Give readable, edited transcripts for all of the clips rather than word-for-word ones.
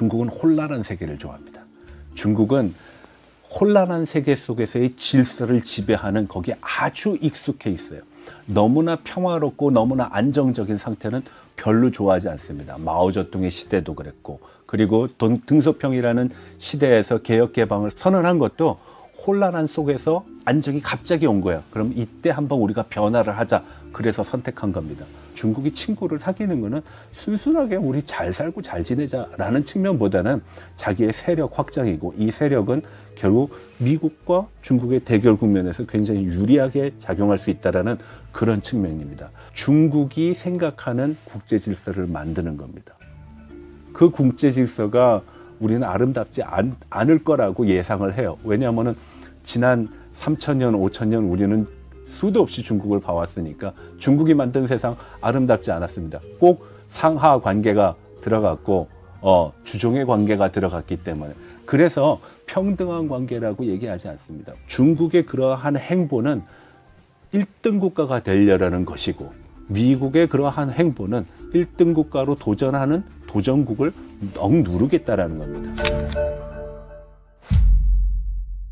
중국은 혼란한 세계를 좋아합니다. 중국은 혼란한 세계 속에서의 질서를 지배하는 거기에 아주 익숙해 있어요. 너무나 평화롭고 너무나 안정적인 상태는 별로 좋아하지 않습니다. 마오쩌둥의 시대도 그랬고, 그리고 등소평이라는 시대에서 개혁개방을 선언한 것도 혼란한 속에서 안정이 갑자기 온 거예요. 그럼 이때 한번 우리가 변화를 하자. 그래서 선택한 겁니다. 중국이 친구를 사귀는 거는 순순하게 우리 잘 살고 잘 지내자라는 측면보다는 자기의 세력 확장이고, 이 세력은 결국 미국과 중국의 대결 국면에서 굉장히 유리하게 작용할 수 있다는 그런 측면입니다. 중국이 생각하는 국제 질서를 만드는 겁니다. 그 국제 질서가 우리는 아름답지 않을 거라고 예상을 해요. 왜냐하면 지난 3,000년, 5,000년 우리는 수도 없이 중국을 봐왔으니까 중국이 만든 세상 아름답지 않았습니다. 꼭 상하 관계가 들어갔고 주종의 관계가 들어갔기 때문에, 그래서 평등한 관계라고 얘기하지 않습니다. 중국의 그러한 행보는 1등 국가가 되려는 것이고, 미국의 그러한 행보는 1등 국가로 도전하는 도전국을 억누르겠다라는 겁니다.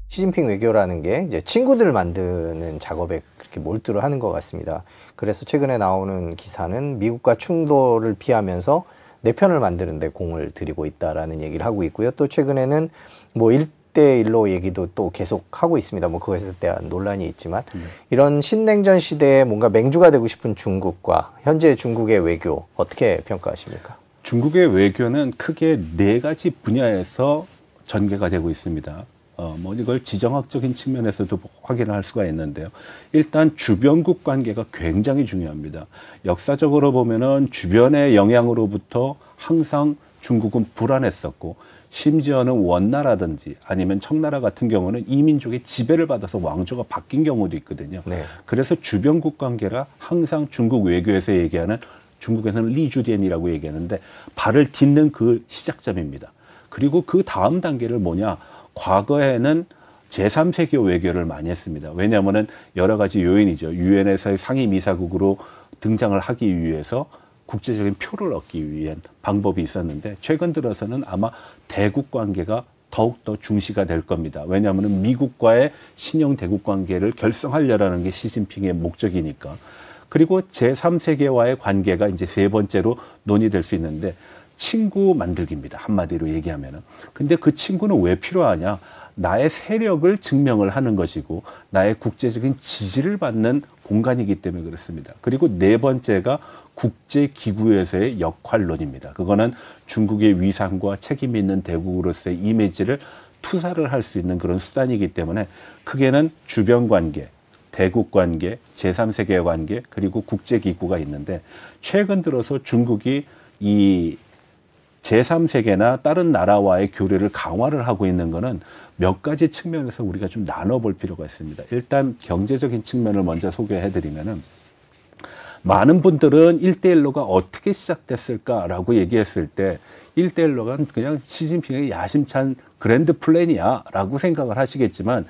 시진핑 외교라는 게 이제 친구들을 만드는 작업에 그렇게 몰두를 하는 것 같습니다. 그래서 최근에 나오는 기사는 미국과 충돌을 피하면서 내 편을 만드는 데 공을 들이고 있다라는 얘기를 하고 있고요. 또 최근에는 뭐 1대1로 얘기도 또 계속 하고 있습니다. 뭐 그것에 대한 논란이 있지만 이런 신냉전 시대에 뭔가 맹주가 되고 싶은 중국과 현재 중국의 외교 어떻게 평가하십니까? 중국의 외교는 크게 4가지 분야에서 전개가 되고 있습니다. 뭐 이걸 지정학적인 측면에서도 확인을 할 수가 있는데요. 일단 주변국 관계가 굉장히 중요합니다. 역사적으로 보면은 주변의 영향으로부터 항상 중국은 불안했었고, 심지어는 원나라든지 아니면 청나라 같은 경우는 이민족의 지배를 받아서 왕조가 바뀐 경우도 있거든요. 네. 그래서 주변국 관계가 항상 중국 외교에서 얘기하는, 중국에서는 리주디엔이라고 얘기하는데 발을 딛는 그 시작점입니다. 그리고 그 다음 단계를 뭐냐? 과거에는 제3세계 외교를 많이 했습니다. 왜냐하면 여러 가지 요인이죠. 유엔에서의 상임이사국으로 등장을 하기 위해서 국제적인 표를 얻기 위한 방법이 있었는데, 최근 들어서는 아마 대국 관계가 더욱더 중시가 될 겁니다. 왜냐하면 미국과의 신형 대국 관계를 결성하려는 게 시진핑의 목적이니까. 그리고 제3세계와의 관계가 이제 3번째로 논의될 수 있는데, 친구 만들기입니다. 한마디로 얘기하면은. 근데 그 친구는 왜 필요하냐? 나의 세력을 증명을 하는 것이고, 나의 국제적인 지지를 받는 공간이기 때문에 그렇습니다. 그리고 4번째가 국제기구에서의 역할론입니다. 그거는 중국의 위상과 책임 있는 대국으로서의 이미지를 투사를 할 수 있는 그런 수단이기 때문에, 크게는 주변관계, 대국관계, 제3세계 관계, 그리고 국제기구가 있는데, 최근 들어서 중국이 이 제3세계나 다른 나라와의 교류를 강화를 하고 있는 것은 몇 가지 측면에서 우리가 좀 나눠볼 필요가 있습니다. 일단 경제적인 측면을 먼저 소개해드리면은, 많은 분들은 1대1로가 어떻게 시작됐을까라고 얘기했을 때 1대1로가 그냥 시진핑의 야심찬 그랜드 플랜이야 라고 생각을 하시겠지만,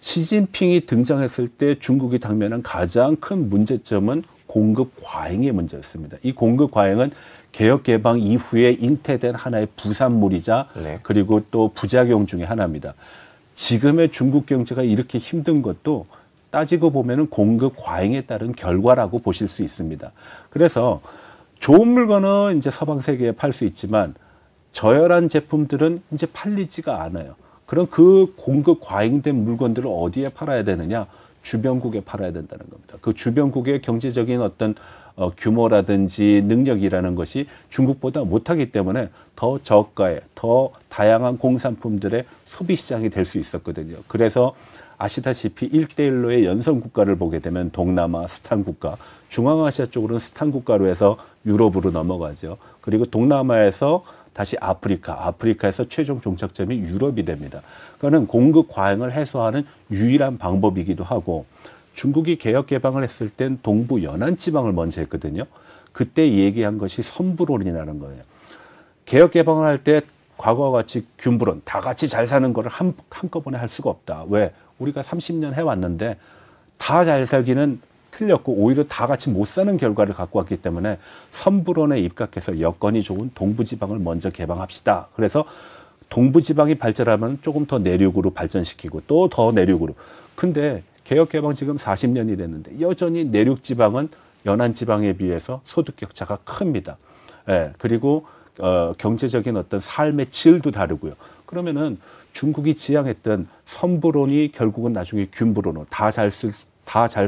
시진핑이 등장했을 때 중국이 당면한 가장 큰 문제점은 공급 과잉의 문제였습니다. 이 공급 과잉은 개혁 개방 이후에 잉태된 하나의 부산물이자 네. 그리고 또 부작용 중에 하나입니다. 지금의 중국 경제가 이렇게 힘든 것도 따지고 보면은 공급 과잉에 따른 결과라고 보실 수 있습니다. 그래서 좋은 물건은 이제 서방 세계에 팔 수 있지만 저열한 제품들은 이제 팔리지가 않아요. 그럼 그 공급 과잉된 물건들을 어디에 팔아야 되느냐? 주변국에 팔아야 된다는 겁니다. 그 주변국의 경제적인 어떤 규모라든지 능력이라는 것이 중국보다 못하기 때문에 더 저가에 더 다양한 공산품들의 소비 시장이 될 수 있었거든요. 그래서 아시다시피 1대1로의 연성 국가를 보게 되면 동남아, 스탄 국가, 중앙아시아 쪽으로는 스탄 국가로 해서 유럽으로 넘어가죠. 그리고 동남아에서 다시 아프리카에서 최종 종착점이 유럽이 됩니다. 그거는 공급 과잉을 해소하는 유일한 방법이기도 하고, 중국이 개혁 개방을 했을 땐 동부 연안 지방을 먼저 했거든요. 그때 얘기한 것이 선부론이라는 거예요. 개혁 개방을 할 때 과거와 같이 균부론, 다 같이 잘 사는 거를 한꺼번에 할 수가 없다. 왜? 우리가 30년 해왔는데 다 잘 살기는 틀렸고 오히려 다 같이 못 사는 결과를 갖고 왔기 때문에 선불원에 입각해서 여건이 좋은 동부지방을 먼저 개방합시다. 그래서 동부지방이 발전하면 조금 더 내륙으로 발전시키고 또 더 내륙으로. 근데 개혁개방 지금 40년이 됐는데 여전히 내륙지방은 연안지방에 비해서 소득 격차가 큽니다. 예, 그리고 경제적인 어떤 삶의 질도 다르고요. 그러면은 중국이 지향했던 선불원이 결국은 나중에 균불원으로 다 잘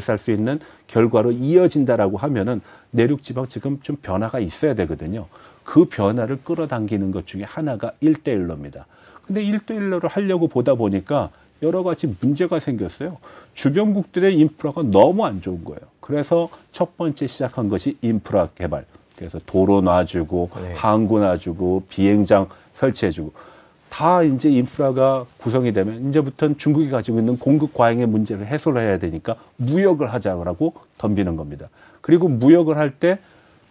살 수 있는 결과로 이어진다라고 하면은 내륙지방 지금 좀 변화가 있어야 되거든요. 그 변화를 끌어당기는 것 중에 하나가 1대1로입니다. 근데 1대1로를 하려고 보다 보니까 여러 가지 문제가 생겼어요. 주변국들의 인프라가 너무 안 좋은 거예요. 그래서 첫 번째 시작한 것이 인프라 개발. 그래서 도로 놔주고, 네. 항구 놔주고, 비행장 설치해주고. 다 이제 인프라가 구성이 되면 이제부터는 중국이 가지고 있는 공급 과잉의 문제를 해소를 해야 되니까 무역을 하자고 덤비는 겁니다. 그리고 무역을 할 때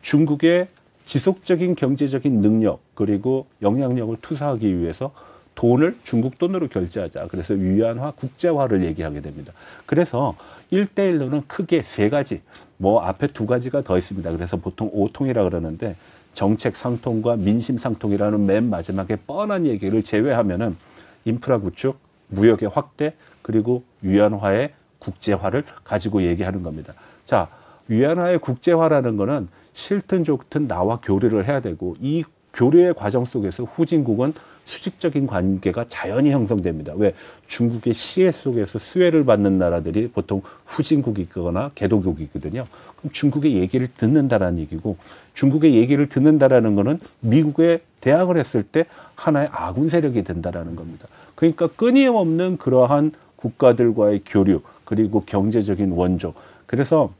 중국의 지속적인 경제적인 능력 그리고 영향력을 투사하기 위해서 돈을 중국 돈으로 결제하자. 그래서 위안화, 국제화를 얘기하게 됩니다. 그래서 1대1로는 크게 세 가지, 뭐 앞에 두 가지가 더 있습니다. 그래서 보통 오통이라 그러는데 정책 상통과 민심 상통이라는 맨 마지막에 뻔한 얘기를 제외하면은 인프라 구축, 무역의 확대, 그리고 위안화의 국제화를 가지고 얘기하는 겁니다. 자, 위안화의 국제화라는 거는 싫든 좋든 나와 교류를 해야 되고 이 교류의 과정 속에서 후진국은 수직적인 관계가 자연히 형성됩니다. 왜? 중국의 시해 속에서 수혜를 받는 나라들이 보통 후진국이거나 개도국이거든요. 그럼 중국의 얘기를 듣는다라는 얘기고 중국의 얘기를 듣는다라는 거는 미국에 대항을 했을 때 하나의 아군 세력이 된다라는 겁니다. 그러니까 끊임없는 그러한 국가들과의 교류 그리고 경제적인 원조. 그래서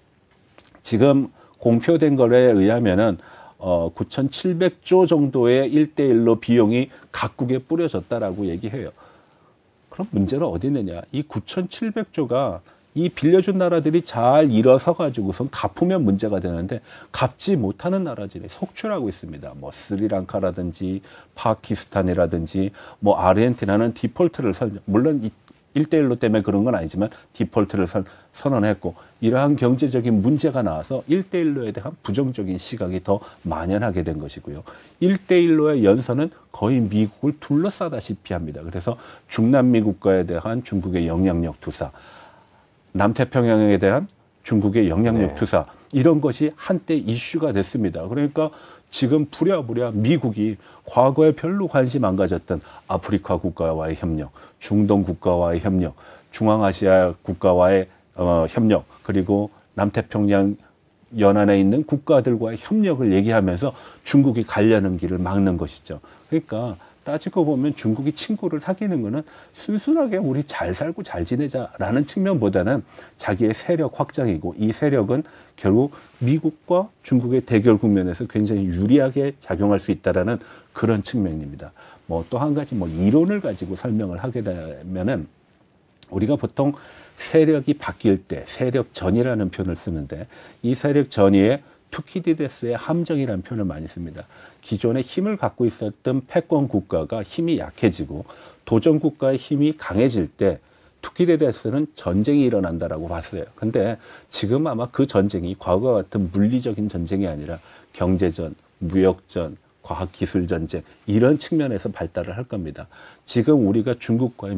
지금 공표된 거에 의하면은 9,700조 정도의 1대1로 비용이 각국에 뿌려졌다라고 얘기해요. 그럼 문제는 어디 있느냐? 이 9,700조가 이 빌려준 나라들이 잘 일어서 가지고선 갚으면 문제가 되는데 갚지 못하는 나라들이 속출하고 있습니다. 뭐 스리랑카라든지 파키스탄이라든지 뭐 아르헨티나는 디폴트를 물론 1대1로 때문에 그런 건 아니지만 디폴트를 선언했고 이러한 경제적인 문제가 나와서 1대1로에 대한 부정적인 시각이 더 만연하게 된 것이고요. 1대1로의 연선은 거의 미국을 둘러싸다시피 합니다. 그래서 중남미 국가에 대한 중국의 영향력 투사, 남태평양에 대한 중국의 영향력 투사 이런 것이 한때 이슈가 됐습니다. 그러니까 지금 부랴부랴 미국이 과거에 별로 관심 안 가졌던 아프리카 국가와의 협력, 중동 국가와의 협력, 중앙아시아 국가와의 협력, 그리고 남태평양 연안에 있는 국가들과의 협력을 얘기하면서 중국이 가려는 길을 막는 것이죠. 그러니까 따지고 보면 중국이 친구를 사귀는 거는 순순하게 우리 잘 살고 잘 지내자라는 측면보다는 자기의 세력 확장이고 이 세력은 결국 미국과 중국의 대결 국면에서 굉장히 유리하게 작용할 수 있다라는 그런 측면입니다. 뭐 또 한 가지 뭐 이론을 가지고 설명을 하게 되면은 우리가 보통 세력이 바뀔 때 세력 전이라는 표현을 쓰는데 이 세력 전이에 투키디데스의 함정이라는 표현을 많이 씁니다. 기존에 힘을 갖고 있었던 패권 국가가 힘이 약해지고 도전 국가의 힘이 강해질 때 투키디데스는 전쟁이 일어난다라고 봤어요. 근데 지금 아마 그 전쟁이 과거와 같은 물리적인 전쟁이 아니라 경제전, 무역전, 과학기술 전쟁 이런 측면에서 발달을 할 겁니다. 지금 우리가 중국과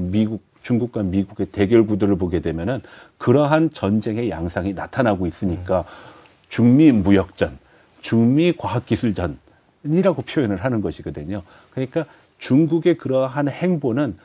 미국의 대결 구도를 보게 되면은 그러한 전쟁의 양상이 나타나고 있으니까 중미 무역전, 중미 과학기술전이라고 표현을 하는 것이거든요. 그러니까 중국의 그러한 행보는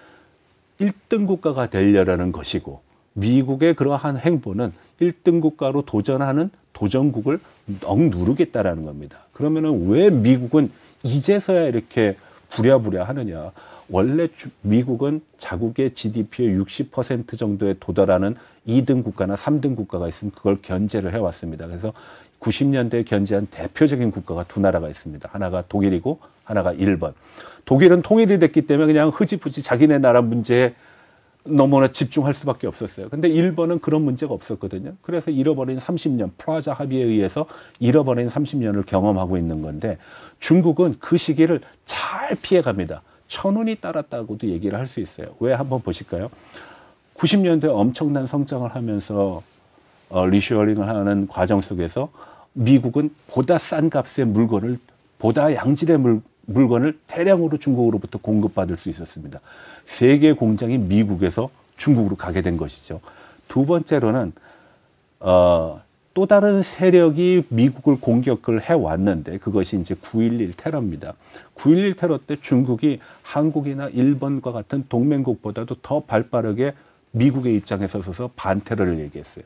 1등 국가가 되려는 것이고 미국의 그러한 행보는 1등 국가로 도전하는 도전국을 억누르겠다라는 겁니다. 그러면은 왜 미국은 이제서야 이렇게 부랴부랴 하느냐. 원래 미국은 자국의 GDP의 60% 정도에 도달하는 2등 국가나 3등 국가가 있으면 그걸 견제를 해왔습니다. 그래서 90년대에 견제한 대표적인 국가가 두 나라가 있습니다. 하나가 독일이고 하나가 일본. 독일은 통일이 됐기 때문에 그냥 흐지부지 자기네 나라 문제에 너무나 집중할 수밖에 없었어요. 근데 일본은 그런 문제가 없었거든요. 그래서 잃어버린 30년, 프라자 합의에 의해서 잃어버린 30년을 경험하고 있는 건데 중국은 그 시기를 잘 피해갑니다. 천운이 따랐다고도 얘기를 할 수 있어요. 왜 한번 보실까요? 90년대에 엄청난 성장을 하면서 리쇼어링을 하는 과정 속에서 미국은 보다 싼 값의 물건을 보다 양질의 물건을 대량으로 중국으로부터 공급받을 수 있었습니다. 세계 공장이 미국에서 중국으로 가게 된 것이죠. 두 번째로는 또 다른 세력이 미국을 공격을 해왔는데 그것이 이제 9.11 테러입니다. 9.11 테러 때 중국이 한국이나 일본과 같은 동맹국보다도 더 발빠르게 미국의 입장에 서서 반테러를 얘기했어요.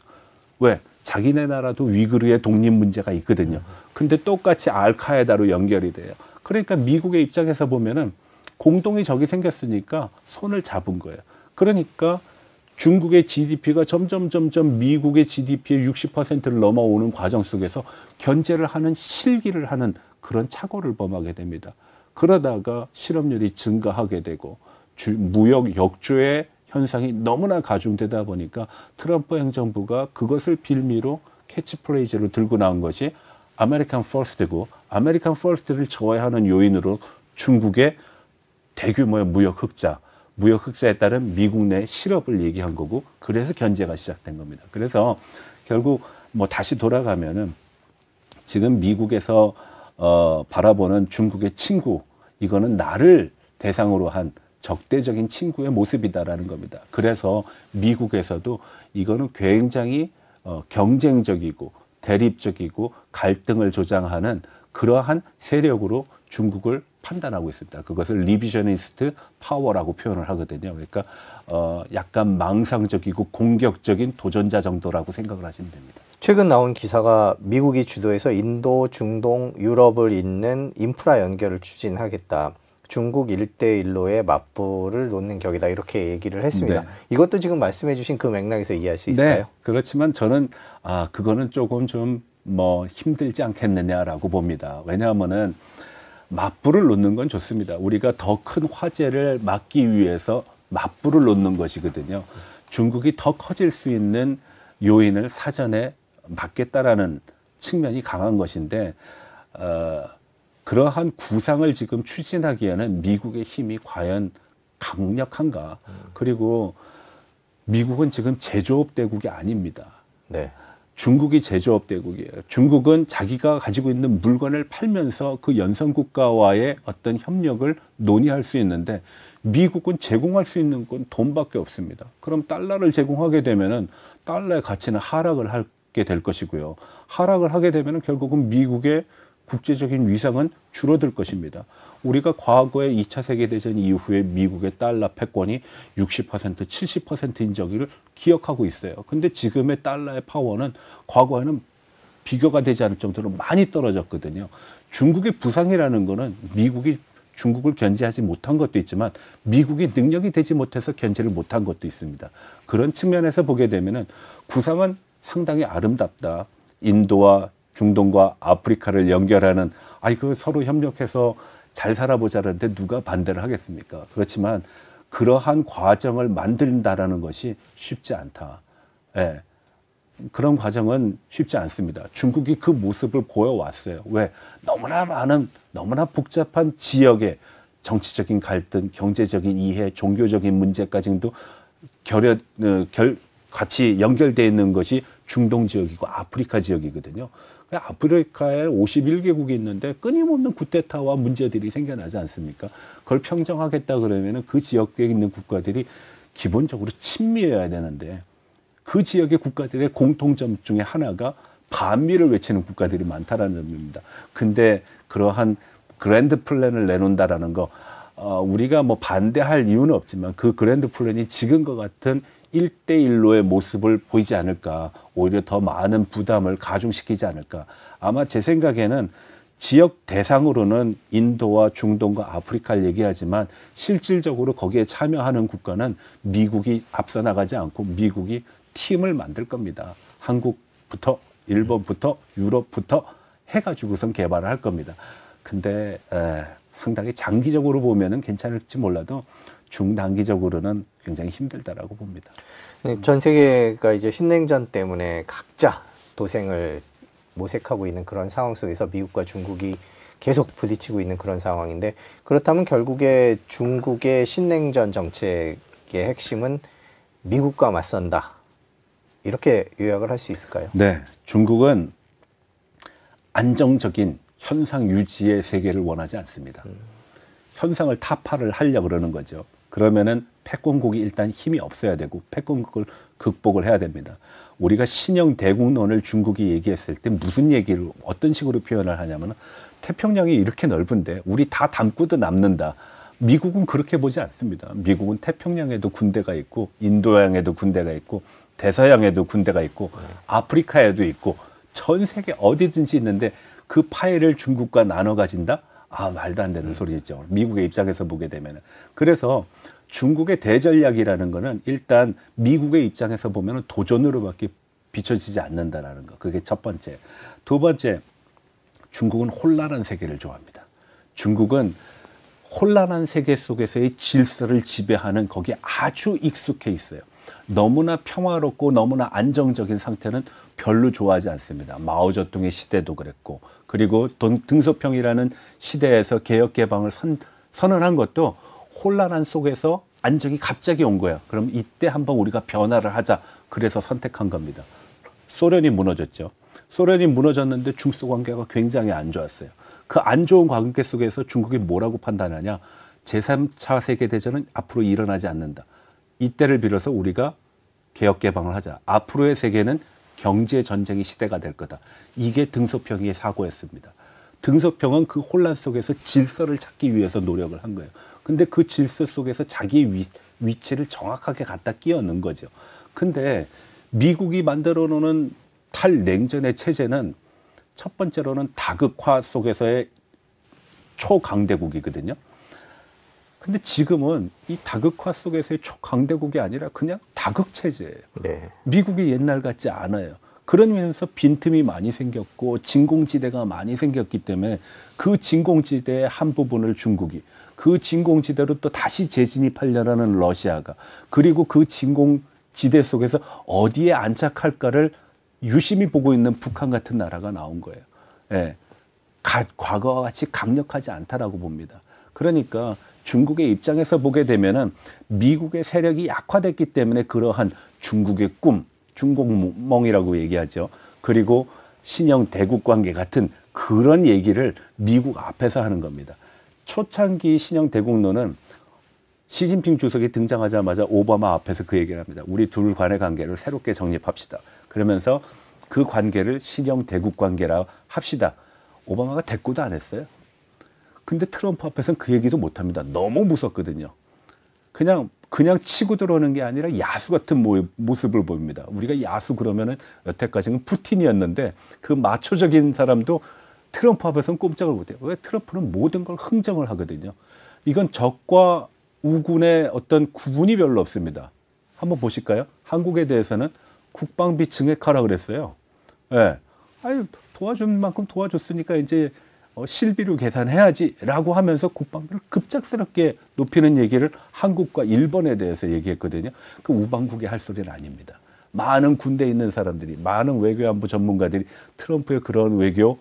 왜? 자기네 나라도 위구르의 독립 문제가 있거든요. 근데 똑같이 알카에다로 연결이 돼요. 그러니까 미국의 입장에서 보면은 공동의 적이 생겼으니까 손을 잡은 거예요. 그러니까 중국의 GDP가 점점 미국의 GDP의 60%를 넘어오는 과정 속에서 견제를 하는 실기를 하는 그런 착오를 범하게 됩니다. 그러다가 실업률이 증가하게 되고 무역 역조의 현상이 너무나 가중되다 보니까 트럼프 행정부가 그것을 빌미로 캐치프레이즈로 들고 나온 것이 아메리칸 퍼스트고 아메리칸 퍼스트를 저해하는 요인으로 중국의 대규모의 무역 흑자에 따른 미국 내 실업을 얘기한 거고 그래서 견제가 시작된 겁니다. 그래서 결국 뭐 다시 돌아가면은 지금 미국에서 바라보는 중국의 친구 이거는 나를 대상으로 한 적대적인 친구의 모습이다라는 겁니다. 그래서 미국에서도 이거는 굉장히 경쟁적이고 대립적이고 갈등을 조장하는 그러한 세력으로 중국을 판단하고 있습니다. 그것을 리비저니스트 파워라고 표현을 하거든요. 그러니까 약간 망상적이고 공격적인 도전자 정도라고 생각을 하시면 됩니다. 최근 나온 기사가 미국이 주도해서 인도, 중동, 유럽을 잇는 인프라 연결을 추진하겠다. 중국 1대1로의 맞불을 놓는 격이다. 이렇게 얘기를 했습니다. 네. 이것도 지금 말씀해 주신 그 맥락에서 이해할 수 있을까요? 네. 그렇지만 저는 그거는 조금 좀 뭐 힘들지 않겠느냐라고 봅니다. 왜냐하면은 맞불을 놓는 건 좋습니다. 우리가 더 큰 화재를 막기 위해서 맞불을 놓는 것이거든요. 중국이 더 커질 수 있는 요인을 사전에 막겠다라는 측면이 강한 것인데 그러한 구상을 지금 추진하기에는 미국의 힘이 과연 강력한가? 그리고 미국은 지금 제조업 대국이 아닙니다. 네. 중국이 제조업 대국이에요. 중국은 자기가 가지고 있는 물건을 팔면서 그 연성 국가와의 어떤 협력을 논의할 수 있는데 미국은 제공할 수 있는 건 돈밖에 없습니다. 그럼 달러를 제공하게 되면은 달러의 가치는 하락을 하게 될 것이고요. 하락을 하게 되면은 결국은 미국의 국제적인 위상은 줄어들 것입니다. 우리가 과거에 2차 세계대전 이후에 미국의 달러 패권이 60%, 70%인 적을 기억하고 있어요. 근데 지금의 달러의 파워는 과거에는 비교가 되지 않을 정도로 많이 떨어졌거든요. 중국의 부상이라는 거는 미국이 중국을 견제하지 못한 것도 있지만 미국이 능력이 되지 못해서 견제를 못한 것도 있습니다. 그런 측면에서 보게 되면은 구상은 상당히 아름답다. 인도와 중동과 아프리카를 연결하는 그 서로 협력해서 잘 살아보자는데 누가 반대를 하겠습니까? 그렇지만 그러한 과정을 만든다라는 것이 쉽지 않다. 예. 그런 과정은 쉽지 않습니다. 중국이 그 모습을 보여왔어요. 왜? 너무나 복잡한 지역의 정치적인 갈등, 경제적인 이해, 종교적인 문제까지도 같이 연결되어 있는 것이 중동 지역이고 아프리카 지역이거든요. 아프리카에 51개국이 있는데 끊임없는 쿠데타와 문제들이 생겨나지 않습니까? 그걸 평정하겠다 그러면은 그 지역에 있는 국가들이 기본적으로 친미해야 되는데 그 지역의 국가들의 공통점 중에 하나가 반미를 외치는 국가들이 많다라는 점입니다. 근데 그러한 그랜드 플랜을 내놓는다라는 거 우리가 뭐 반대할 이유는 없지만 그 그랜드 플랜이 지금과 같은 1대1로의 모습을 보이지 않을까, 오히려 더 많은 부담을 가중시키지 않을까. 아마 제 생각에는 지역 대상으로는 인도와 중동과 아프리카를 얘기하지만 실질적으로 거기에 참여하는 국가는 미국이 앞서 나가지 않고 미국이 팀을 만들 겁니다. 한국부터 일본부터 유럽부터 해가지고선 개발을 할 겁니다. 근데 상당히 장기적으로 보면은 괜찮을지 몰라도 중단기적으로는 굉장히 힘들다라고 봅니다. 전 세계가 이제 신냉전 때문에 각자 도생을 모색하고 있는 그런 상황 속에서 미국과 중국이 계속 부딪히고 있는 그런 상황인데, 그렇다면 결국에 중국의 신냉전 정책의 핵심은 미국과 맞선다. 이렇게 요약을 할 수 있을까요? 네, 중국은 안정적인 현상 유지의 세계를 원하지 않습니다. 현상을 타파를 하려고 그러는 거죠. 그러면은 패권국이 일단 힘이 없어야 되고 패권국을 극복을 해야 됩니다. 우리가 신형 대국론을 중국이 얘기했을 때 무슨 얘기를 어떤 식으로 표현을 하냐면 태평양이 이렇게 넓은데 우리 다 담고도 남는다. 미국은 그렇게 보지 않습니다. 미국은 태평양에도 군대가 있고 인도양에도 군대가 있고 대서양에도 군대가 있고 아프리카에도 있고 전 세계 어디든지 있는데 그 파일을 중국과 나눠 가진다? 아, 말도 안 되는 소리죠. 미국의 입장에서 보게 되면은. 그래서 중국의 대전략이라는 거는 일단 미국의 입장에서 보면은 도전으로밖에 비춰지지 않는다라는 거. 그게 첫 번째. 두 번째, 중국은 혼란한 세계를 좋아합니다. 중국은 혼란한 세계 속에서의 질서를 지배하는 거기에 아주 익숙해 있어요. 너무나 평화롭고 너무나 안정적인 상태는 별로 좋아하지 않습니다. 마오쩌둥의 시대도 그랬고, 그리고 등소평이라는 시대에서 개혁 개방을 선언한 것도 혼란한 속에서 안정이 갑자기 온 거야. 그럼 이때 한번 우리가 변화를 하자. 그래서 선택한 겁니다. 소련이 무너졌죠. 소련이 무너졌는데 중소 관계가 굉장히 안 좋았어요. 그 안 좋은 관계 속에서 중국이 뭐라고 판단하냐? 제3차 세계대전은 앞으로 일어나지 않는다. 이때를 빌어서 우리가 개혁 개방을 하자. 앞으로의 세계는 경제 전쟁의 시대가 될 거다. 이게 등소평의 사고였습니다. 등소평은 그 혼란 속에서 질서를 찾기 위해서 노력을 한 거예요. 근데 그 질서 속에서 자기 위치를 정확하게 갖다 끼워 넣은 거죠. 근데 미국이 만들어 놓은 탈냉전의 체제는 첫 번째로는 다극화 속에서의 초강대국이거든요. 근데 지금은 이 다극화 속에서의 초강대국이 아니라 그냥 다극체제예요. 네. 미국이 옛날 같지 않아요. 그러면서 빈틈이 많이 생겼고 진공지대가 많이 생겼기 때문에 그 진공지대의 한 부분을 중국이, 그 진공지대로 또 다시 재진입하려는 러시아가, 그리고 그 진공지대 속에서 어디에 안착할까를 유심히 보고 있는 북한 같은 나라가 나온 거예요. 예. 과거와 같이 강력하지 않다라고 봅니다. 그러니까 중국의 입장에서 보게 되면은 미국의 세력이 약화됐기 때문에 그러한 중국의 꿈, 중국몽이라고 얘기하죠. 그리고 신형 대국 관계 같은 그런 얘기를 미국 앞에서 하는 겁니다. 초창기 신형 대국론은 시진핑 주석이 등장하자마자 오바마 앞에서 그 얘기를 합니다. 우리 둘 간의 관계를 새롭게 정립합시다. 그러면서 그 관계를 신형 대국 관계라 합시다. 오바마가 대꾸도 안 했어요. 근데 트럼프 앞에서는 그 얘기도 못 합니다. 너무 무섭거든요. 그냥 치고 들어오는 게 아니라 야수 같은 모습을 보입니다. 우리가 야수 그러면은 여태까지는 푸틴이었는데 그 마초적인 사람도 트럼프 앞에서는 꼼짝을 못 해요. 왜? 트럼프는 모든 걸 흥정을 하거든요. 이건 적과 우군의 어떤 구분이 별로 없습니다. 한번 보실까요? 한국에 대해서는 국방비 증액하라 그랬어요. 예. 아유, 도와준 만큼 도와줬으니까 이제 실비로 계산해야지라고 하면서 국방비를 급작스럽게 높이는 얘기를 한국과 일본에 대해서 얘기했거든요. 그 우방국이 할 소리는 아닙니다. 많은 군대에 있는 사람들이, 많은 외교안보 전문가들이 트럼프의 그런 외교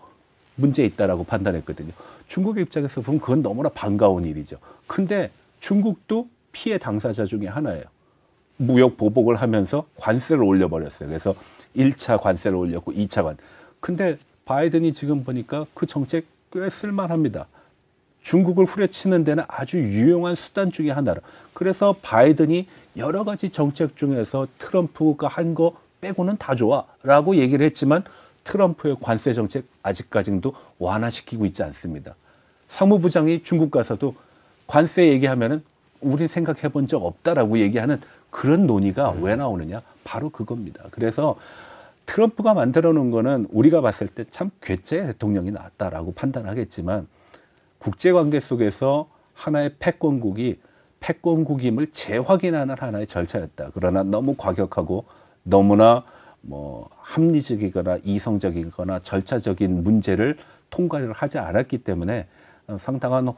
문제 있다라고 판단했거든요. 중국의 입장에서 보면 그건 너무나 반가운 일이죠. 근데 중국도 피해 당사자 중에 하나예요. 무역 보복을 하면서 관세를 올려버렸어요. 그래서 1차 관세를 올렸고 2차 관세. 근데 바이든이 지금 보니까 그 정책 꽤 쓸만합니다. 중국을 후려치는 데는 아주 유용한 수단 중에 하나라. 그래서 바이든이 여러 가지 정책 중에서 트럼프가 한 거 빼고는 다 좋아 라고 얘기를 했지만 트럼프의 관세 정책 아직까지도 완화시키고 있지 않습니다. 상무부장이 중국 가서도 관세 얘기하면은 우리 생각해 본 적 없다라고 얘기하는 그런 논의가 왜 나오느냐? 바로 그겁니다. 그래서 트럼프가 만들어 놓은 거는 우리가 봤을 때 참 괴짜의 대통령이 나왔다라고 판단하겠지만 국제관계 속에서 하나의 패권국임을 재확인하는 하나의 절차였다. 그러나 너무 과격하고 너무나 합리적이거나 이성적이거나 절차적인 문제를 통과를 하지 않았기 때문에 상당한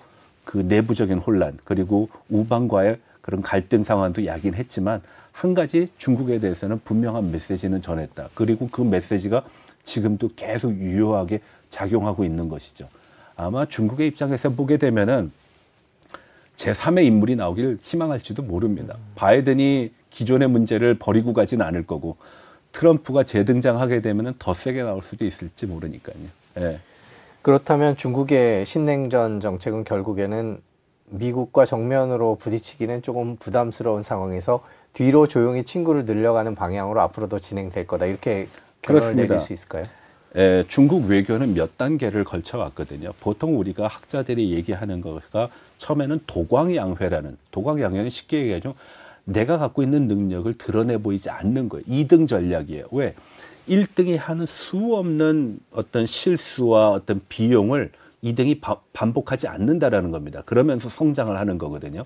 그 내부적인 혼란 그리고 우방과의 그런 갈등 상황도 야기했지만 한 가지 중국에 대해서는 분명한 메시지는 전했다. 그리고 그 메시지가 지금도 계속 유효하게 작용하고 있는 것이죠. 아마 중국의 입장에서 보게 되면은 제3의 인물이 나오길 희망할지도 모릅니다. 바이든이 기존의 문제를 버리고 가진 않을 거고 트럼프가 재등장하게 되면 더 세게 나올 수도 있을지 모르니까요. 예. 그렇다면 중국의 신냉전 정책은 결국에는 미국과 정면으로 부딪히기는 조금 부담스러운 상황에서 뒤로 조용히 친구를 늘려가는 방향으로 앞으로도 진행될 거다. 이렇게 결론을 그렇습니다. 내릴 수 있을까요? 중국 외교는 몇 단계를 거쳐 왔거든요. 보통 우리가 학자들이 얘기하는 거가 처음에는 도광양회라는, 도광양회는 쉽게 얘기하죠. 내가 갖고 있는 능력을 드러내 보이지 않는 거예요. 2등 전략이에요. 왜? 1등이 하는 수 없는 어떤 실수와 어떤 비용을 2등이 반복하지 않는다라는 겁니다. 그러면서 성장을 하는 거거든요.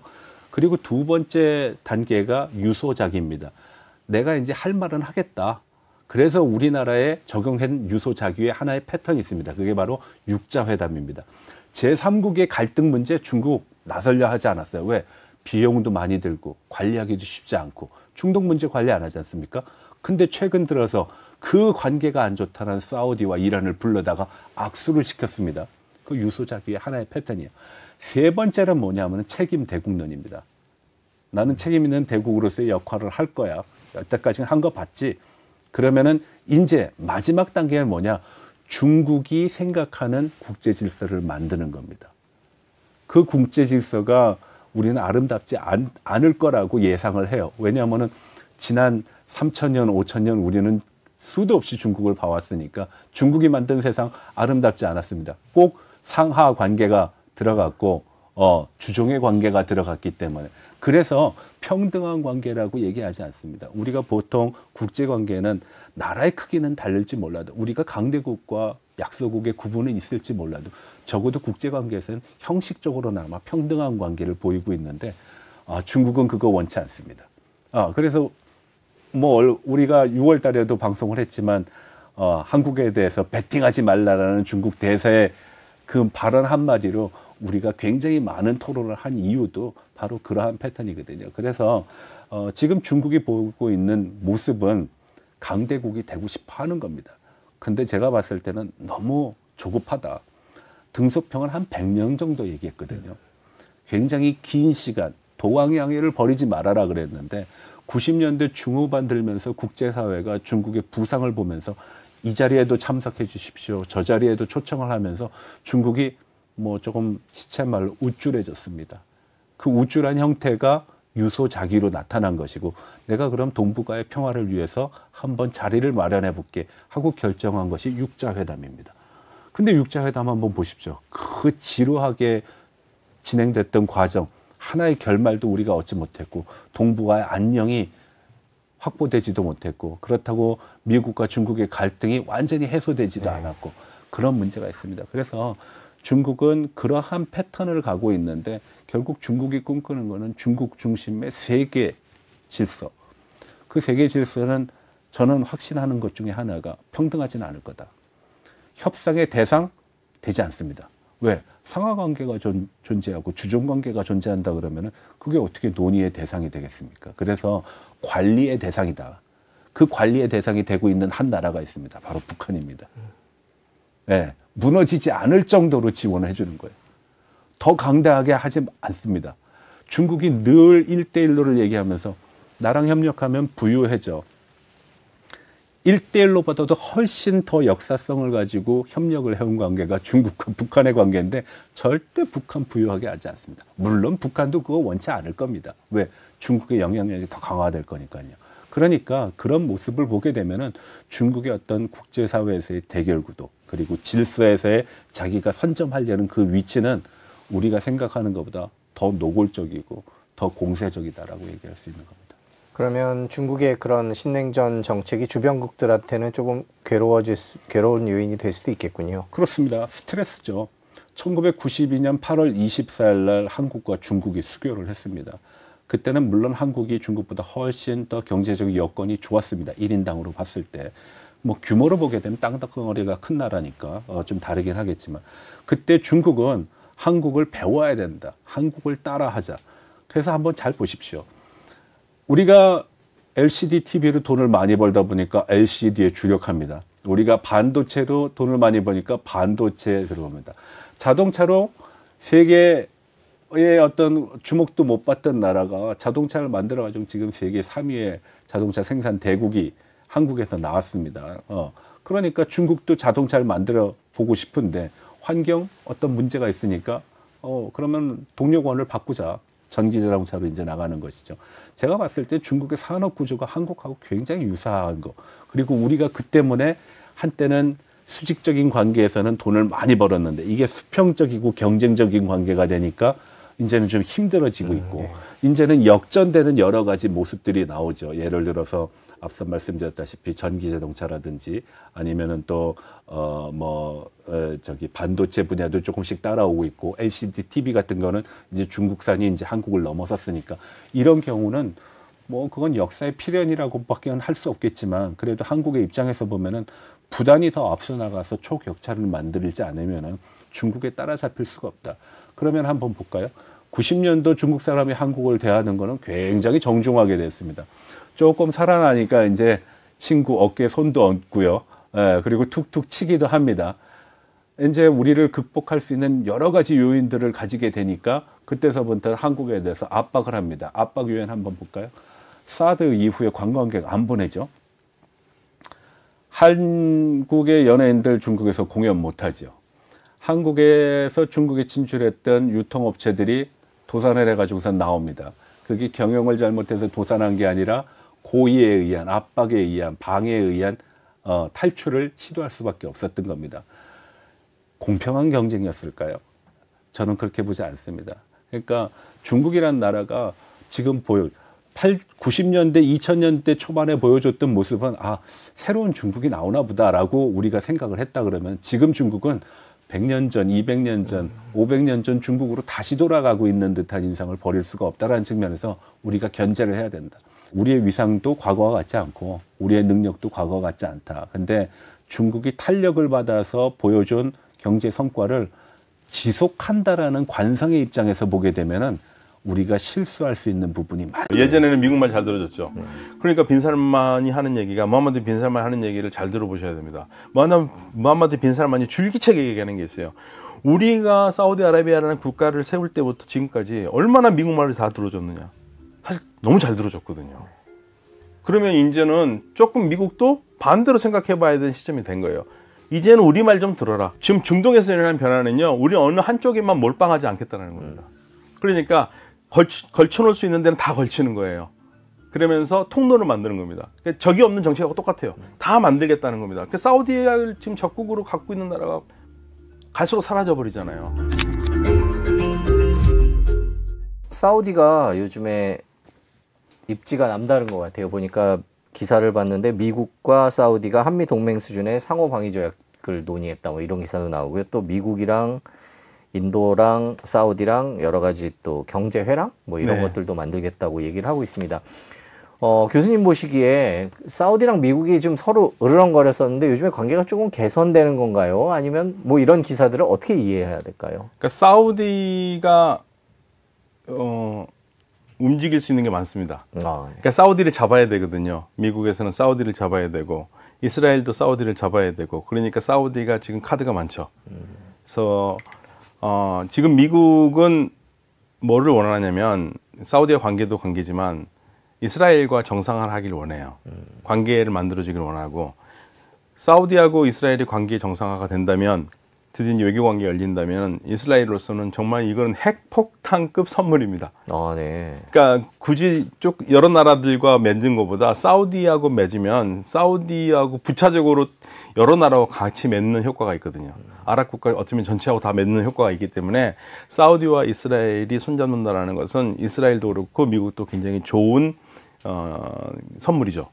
그리고 두 번째 단계가 유소작입니다. 내가 이제 할 말은 하겠다. 그래서 우리나라에 적용한 유소작위의 하나의 패턴이 있습니다. 그게 바로 육자회담입니다. 제3국의 갈등 문제 중국 나설려 하지 않았어요. 왜? 비용도 많이 들고 관리하기도 쉽지 않고 중동 문제 관리 안 하지 않습니까? 근데 최근 들어서 그 관계가 안 좋다는 사우디와 이란을 불러다가 악수를 시켰습니다. 그 유소작위의 하나의 패턴이에요. 세 번째는 뭐냐면 책임 대국론입니다. 나는 책임 있는 대국으로서의 역할을 할 거야. 여태까지는 한 거 봤지. 그러면은 이제 마지막 단계는 뭐냐? 중국이 생각하는 국제 질서를 만드는 겁니다. 그 국제 질서가 우리는 아름답지 않을 거라고 예상을 해요. 왜냐하면은 지난 3,000년, 5,000년 우리는 수도 없이 중국을 봐왔으니까 중국이 만든 세상 아름답지 않았습니다. 꼭 상하 관계가 들어갔고 주종의 관계가 들어갔기 때문에 그래서 평등한 관계라고 얘기하지 않습니다. 우리가 보통 국제관계는 나라의 크기는 다를지 몰라도 우리가 강대국과 약소국의 구분은 있을지 몰라도 적어도 국제관계에서는 형식적으로나마 평등한 관계를 보이고 있는데 중국은 그거 원치 않습니다. 그래서 뭐 우리가 6월 달에도 방송을 했지만 한국에 대해서 배팅하지 말라라는 중국 대사의 그 발언 한마디로 우리가 굉장히 많은 토론을 한 이유도 바로 그러한 패턴이거든요. 그래서 지금 중국이 보고 있는 모습은 강대국이 되고 싶어 하는 겁니다. 근데 제가 봤을 때는 너무 조급하다. 등소평을 한 100년 정도 얘기했거든요. 굉장히 긴 시간 도광양회를 버리지 말아라 그랬는데 90년대 중후반 들면서 국제사회가 중국의 부상을 보면서 이 자리에도 참석해 주십시오. 저 자리에도 초청을 하면서 중국이 뭐 조금 시쳇말로 우쭐해졌습니다. 그 우쭐한 형태가 유소작위로 나타난 것이고 내가 그럼 동북아의 평화를 위해서 한번 자리를 마련해 볼게 하고 결정한 것이 육자회담입니다. 근데 육자회담 한번 보십시오. 그 지루하게 진행됐던 과정 하나의 결말도 우리가 얻지 못했고 동북아의 안녕이 확보되지도 못했고 그렇다고 미국과 중국의 갈등이 완전히 해소되지도 않았고 그런 문제가 있습니다. 그래서 중국은 그러한 패턴을 가고 있는데 결국 중국이 꿈꾸는 것은 중국 중심의 세계 질서. 그 세계 질서는 저는 확신하는 것 중에 하나가 평등하지는 않을 거다. 협상의 대상 되지 않습니다. 왜? 상하관계가 존재하고 주종관계가 존재한다 그러면 그게 어떻게 논의의 대상이 되겠습니까? 그래서 관리의 대상이다. 그 관리의 대상이 되고 있는 한 나라가 있습니다. 바로 북한입니다. 네, 무너지지 않을 정도로 지원을 해주는 거예요. 더 강대하게 하지 않습니다. 중국이 늘 1대1로를 얘기하면서 나랑 협력하면 부유해져. 1대1로보다도 훨씬 더 역사성을 가지고 협력을 해온 관계가 중국과 북한의 관계인데 절대 북한 부유하게 하지 않습니다. 물론 북한도 그거 원치 않을 겁니다. 왜? 중국의 영향력이 더 강화될 거니까요. 그러니까 그런 모습을 보게 되면은 중국의 어떤 국제사회에서의 대결 구도 그리고 질서에서의 자기가 선점하려는 그 위치는 우리가 생각하는 것보다 더 노골적이고 더 공세적이다라고 얘기할 수 있는 겁니다. 그러면 중국의 그런 신냉전 정책이 주변국들한테는 조금 괴로운 요인이 될 수도 있겠군요. 그렇습니다. 스트레스죠. 1992년 8월 24일 날 한국과 중국이 수교를 했습니다. 그때는 물론 한국이 중국보다 훨씬 더 경제적 여건이 좋았습니다. 1인당으로 봤을 때. 뭐 규모로 보게 되면 땅덩어리가 큰 나라니까 좀 다르긴 하겠지만 그때 중국은 한국을 배워야 된다. 한국을 따라하자. 그래서 한번 잘 보십시오. 우리가 LCD TV로 돈을 많이 벌다 보니까 LCD에 주력합니다. 우리가 반도체로 돈을 많이 버니까 반도체에 들어옵니다. 자동차로 세계의 어떤 주목도 못 받던 나라가 자동차를 만들어가지고 지금 세계 3위의 자동차 생산 대국이 한국에서 나왔습니다. 그러니까 중국도 자동차를 만들어 보고 싶은데 환경 어떤 문제가 있으니까 그러면 동력원을 바꾸자. 전기 자동차로 이제 나가는 것이죠. 제가 봤을 때 중국의 산업 구조가 한국하고 굉장히 유사한 거. 그리고 우리가 그 때문에 한때는 수직적인 관계에서는 돈을 많이 벌었는데 이게 수평적이고 경쟁적인 관계가 되니까 이제는 좀 힘들어지고 있고 이제는 역전되는 여러 가지 모습들이 나오죠. 예를 들어서 앞서 말씀드렸다시피 전기 자동차라든지 아니면은 또 반도체 분야도 조금씩 따라오고 있고 LCD TV 같은 거는 이제 중국산이 이제 한국을 넘어섰으니까 이런 경우는 뭐 그건 역사의 필연이라고밖에 할 수 없겠지만 그래도 한국의 입장에서 보면은 부단히 더 앞서 나가서 초격차를 만들지 않으면은 중국에 따라잡힐 수가 없다. 그러면 한번 볼까요? 90년도 중국 사람이 한국을 대하는 거는 굉장히 정중하게 됐습니다. 조금 살아나니까 이제 친구 어깨에 손도 얹고요. 그리고 툭툭 치기도 합니다. 이제 우리를 극복할 수 있는 여러 가지 요인들을 가지게 되니까 그때서부터 한국에 대해서 압박을 합니다. 압박 요인 한번 볼까요? 사드 이후에 관광객 안 보내죠. 한국의 연예인들 중국에서 공연 못하죠. 한국에서 중국에 진출했던 유통업체들이 도산을 해가지고서 나옵니다. 그게 경영을 잘못해서 도산한 게 아니라 고의에 의한 압박에 의한 방해에 의한 탈출을 시도할 수밖에 없었던 겁니다. 공평한 경쟁이었을까요? 저는 그렇게 보지 않습니다. 그러니까 중국이란 나라가 지금 90년대, 2000년대 초반에 보여줬던 모습은 새로운 중국이 나오나 보다라고 우리가 생각을 했다 그러면 지금 중국은 100년 전, 200년 전, 500년 전 중국으로 다시 돌아가고 있는 듯한 인상을 버릴 수가 없다는 측면에서 우리가 견제를 해야 된다. 우리의 위상도 과거와 같지 않고 우리의 능력도 과거와 같지 않다. 근데 중국이 탄력을 받아서 보여준 경제 성과를 지속한다라는 관성의 입장에서 보게 되면은 우리가 실수할 수 있는 부분이 많아요. 예전에는 미국말 잘 들어줬죠. 그러니까 빈살만이 하는 얘기가 무함마드 빈살만 하는 얘기를 잘 들어보셔야 됩니다. 무함마드 빈살만이 줄기차게 얘기하는 게 있어요. 우리가 사우디아라비아라는 국가를 세울 때부터 지금까지 얼마나 미국말을 다 들어줬느냐. 사실 너무 잘 들어줬거든요. 그러면 이제는 조금 미국도 반대로 생각해 봐야 되는 시점이 된 거예요. 이제는 우리말 좀 들어라. 지금 중동에서 일어나는 변화는요. 우리 어느 한쪽에만 몰빵하지 않겠다는 겁니다. 그러니까 걸쳐놓을 수 있는 데는 다 걸치는 거예요. 그러면서 통로를 만드는 겁니다. 적이 없는 정책하고 똑같아요. 다 만들겠다는 겁니다. 사우디를 지금 적국으로 갖고 있는 나라가 갈수록 사라져 버리잖아요. 사우디가 요즘에 입지가 남다른 것 같아요. 보니까 기사를 봤는데 미국과 사우디가 한미 동맹 수준의 상호 방위 조약을 논의했다. 뭐 이런 기사도 나오고요. 또 미국이랑 인도랑 사우디랑 여러 가지 또 경제 회랑 뭐 이런 것들도 만들겠다고 얘기를 하고 있습니다. 교수님 보시기에 사우디랑 미국이 좀 서로 으르렁거렸었는데 요즘에 관계가 조금 개선되는 건가요? 아니면 뭐 이런 기사들을 어떻게 이해해야 될까요? 그러니까 사우디가 움직일 수 있는 게 많습니다. 그러니까 사우디를 잡아야 되거든요. 미국에서는 사우디를 잡아야 되고 이스라엘도 사우디를 잡아야 되고 그러니까 사우디가 지금 카드가 많죠. 그래서 지금 미국은 뭐를 원하냐면 사우디와 관계도 관계지만 이스라엘과 정상화하기를 원해요. 관계를 만들어주기를 원하고 사우디하고 이스라엘의 관계 정상화가 된다면 드디어 외교 관계가 열린다면 이스라엘로서는 정말 이건 핵폭탄급 선물입니다. 네. 그러니까 굳이 여러 나라들과 맺는 것보다 사우디하고 맺으면 사우디하고 부차적으로 여러 나라와 같이 맺는 효과가 있거든요. 아랍 국가 어쩌면 전체하고 다 맺는 효과가 있기 때문에 사우디와 이스라엘이 손잡는다라는 것은 이스라엘도 그렇고 미국도 굉장히 좋은 선물이죠.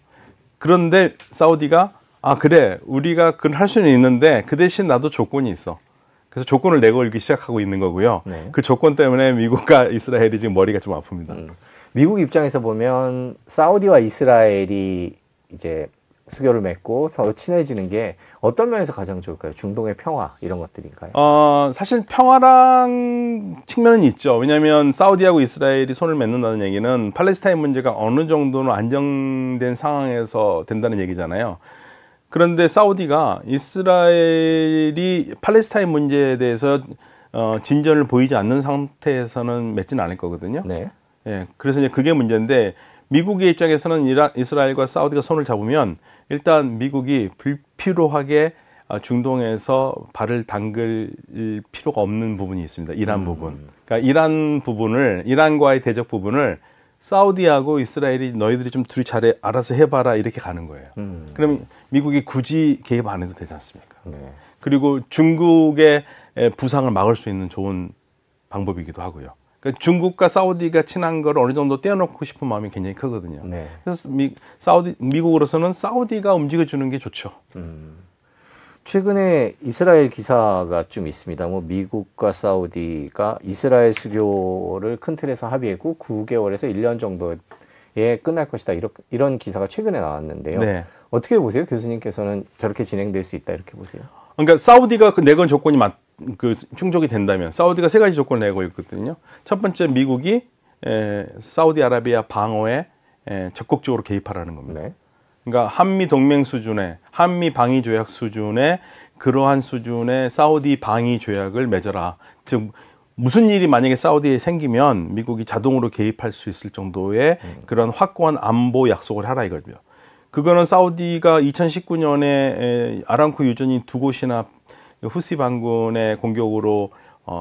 그런데 사우디가 그래 우리가 그건 할 수는 있는데 그 대신 나도 조건이 있어. 그래서 조건을 내걸기 시작하고 있는 거고요. 네. 그 조건 때문에 미국과 이스라엘이 지금 머리가 좀 아픕니다. 미국 입장에서 보면 사우디와 이스라엘이 이제 수교를 맺고 서로 친해지는 게 어떤 면에서 가장 좋을까요? 중동의 평화 이런 것들인가요? 사실 평화랑 측면은 있죠. 왜냐하면 사우디하고 이스라엘이 손을 맺는다는 얘기는 팔레스타인 문제가 어느 정도는 안정된 상황에서 된다는 얘기잖아요. 그런데 사우디가 이스라엘이 팔레스타인 문제에 대해서 진전을 보이지 않는 상태에서는 맺지는 않을 거거든요. 네. 예, 그래서 이제 그게 문제인데 미국의 입장에서는 이스라엘과 사우디가 손을 잡으면 일단 미국이 불필요하게 중동에서 발을 담글 필요가 없는 부분이 있습니다. 이란 부분. 그러니까 이란과의 대적 부분을 사우디하고 이스라엘이 너희들이 좀 둘이 잘 알아서 해봐라 이렇게 가는 거예요. 그럼 미국이 굳이 개입 안 해도 되지 않습니까? 네. 그리고 중국의 부상을 막을 수 있는 좋은 방법이기도 하고요. 그러니까 중국과 사우디가 친한 걸 어느 정도 떼어놓고 싶은 마음이 굉장히 크거든요. 네. 그래서 미국으로서는 사우디가 움직여주는 게 좋죠. 최근에 이스라엘 기사가 좀 있습니다. 뭐 미국과 사우디가 이스라엘 수교를 큰 틀에서 합의했고 9개월에서 1년 정도에 끝날 것이다. 이런 기사가 최근에 나왔는데요. 네. 어떻게 보세요? 교수님께서는 저렇게 진행될 수 있다 이렇게 보세요? 그러니까 사우디가 내건 조건이 충족이 된다면 사우디가 세 가지 조건을 내고 있거든요. 첫 번째, 미국이 사우디아라비아 방어에 적극적으로 개입하라는 겁니다. 네. 그러니까 한미 동맹 수준의 한미 방위 조약 수준의 그러한 수준의 사우디 방위 조약을 맺어라. 즉 무슨 일이 만약에 사우디에 생기면 미국이 자동으로 개입할 수 있을 정도의 그런 확고한 안보 약속을 하라 이거죠. 그거는 사우디가 2019년에 아람코 유전이 두 곳이나 후시 반군의 공격으로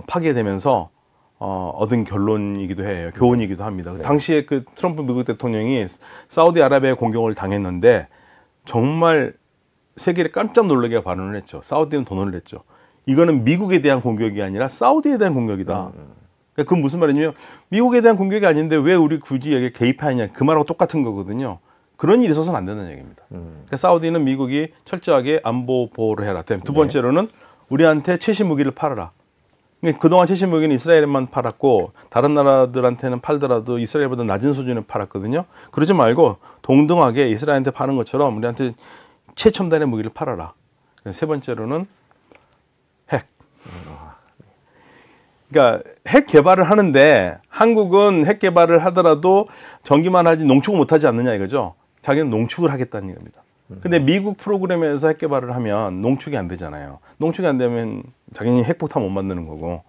파괴되면서 얻은 결론이기도 해요. 교훈이기도 합니다. 네. 당시에 그 트럼프 미국 대통령이 사우디아라비아의 공격을 당했는데 정말 세계를 깜짝 놀라게 발언을 했죠. 사우디는 돈을 냈죠. 이거는 미국에 대한 공격이 아니라 사우디에 대한 공격이다. 그러니까 그건 무슨 말이냐면 미국에 대한 공격이 아닌데 왜 우리 굳이 여기 개입하느냐. 그 말하고 똑같은 거거든요. 그런 일이 있어서는 안 된다는 얘기입니다. 그러니까 사우디는 미국이 철저하게 안보 보호를 해라. 두 번째로는 우리한테 최신 무기를 팔아라. 그동안 최신 무기는 이스라엘에만 팔았고 다른 나라들한테는 팔더라도 이스라엘보다 낮은 수준에 팔았거든요. 그러지 말고 동등하게 이스라엘한테 파는 것처럼 우리한테 최첨단의 무기를 팔아라. 세 번째로는 핵. 그러니까 핵 개발을 하는데 한국은 핵 개발을 하더라도 전기만 하지 농축을 못하지 않느냐 이거죠. 자기는 농축을 하겠다는 겁니다. 근데 미국 프로그램에서 핵 개발을 하면 농축이 안 되잖아요. 농축이 안 되면 자기는 핵폭탄 못 만드는 거고.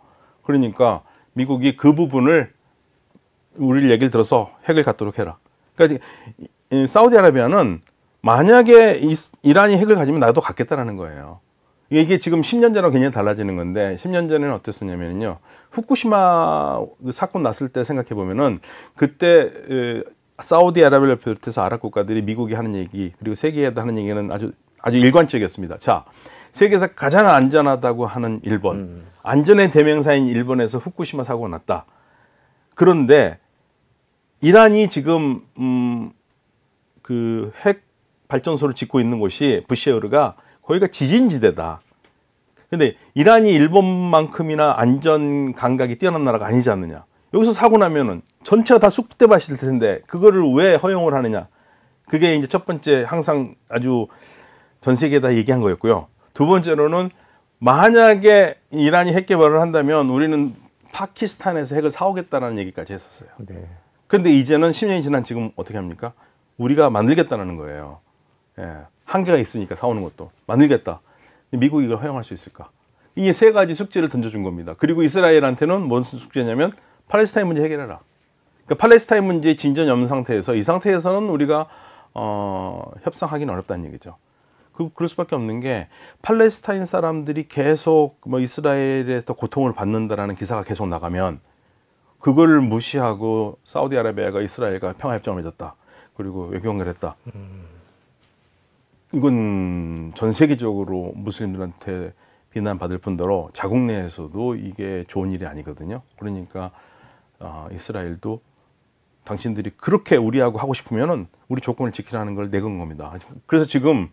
그러니까 미국이 그 부분을 우리를 얘기를 들어서 핵을 갖도록 해라. 그러니까 사우디아라비아는 만약에 이란이 핵을 가지면 나도 갖겠다라는 거예요. 이게 지금 10년 전하고 굉장히 달라지는 건데 10년 전에는 어땠었냐면요. 후쿠시마 사건 났을 때 생각해 보면은 그때 사우디아라비아를 비롯해서 아랍 국가들이 미국이 하는 얘기 그리고 세계에도 하는 얘기는 아주 일관적이었습니다. 자, 세계에서 가장 안전하다고 하는 일본, 안전의 대명사인 일본에서 후쿠시마 사고가 났다. 그런데 이란이 지금 그 핵 발전소를 짓고 있는 곳이 부셰르가 거기가 지진지대다. 근데 이란이 일본만큼이나 안전 감각이 뛰어난 나라가 아니지 않느냐. 여기서 사고 나면은 전체가 다 쑥대밭일 텐데 그거를 왜 허용을 하느냐. 그게 이제 첫 번째 항상 아주 전 세계에다 얘기한 거였고요. 두 번째로는 만약에 이란이 핵 개발을 한다면 우리는 파키스탄에서 핵을 사오겠다는 얘기까지 했었어요. 네. 그런데 이제는 10년이 지난 지금 어떻게 합니까? 우리가 만들겠다는 거예요. 예, 한계가 있으니까 사오는 것도 만들겠다. 미국이 이걸 허용할 수 있을까? 이게 세 가지 숙제를 던져준 겁니다. 그리고 이스라엘한테는 뭔 숙제냐면 팔레스타인 문제 해결해라. 그러니까 팔레스타인 문제에 진전이 없는 상태에서 이 상태에서는 우리가 협상하기는 어렵다는 얘기죠. 그럴 수밖에 없는 게 팔레스타인 사람들이 계속 뭐 이스라엘에서 고통을 받는다라는 기사가 계속 나가면 그걸 무시하고 사우디아라비아가 이스라엘과 평화협정을 맺었다. 그리고 외교관계를 했다. 이건 전 세계적으로 무슬림들한테 비난받을 뿐더러 자국 내에서도 이게 좋은 일이 아니거든요. 그러니까 이스라엘도 당신들이 그렇게 우리하고 하고 싶으면은 우리 조건을 지키라는 걸 내건 겁니다. 그래서 지금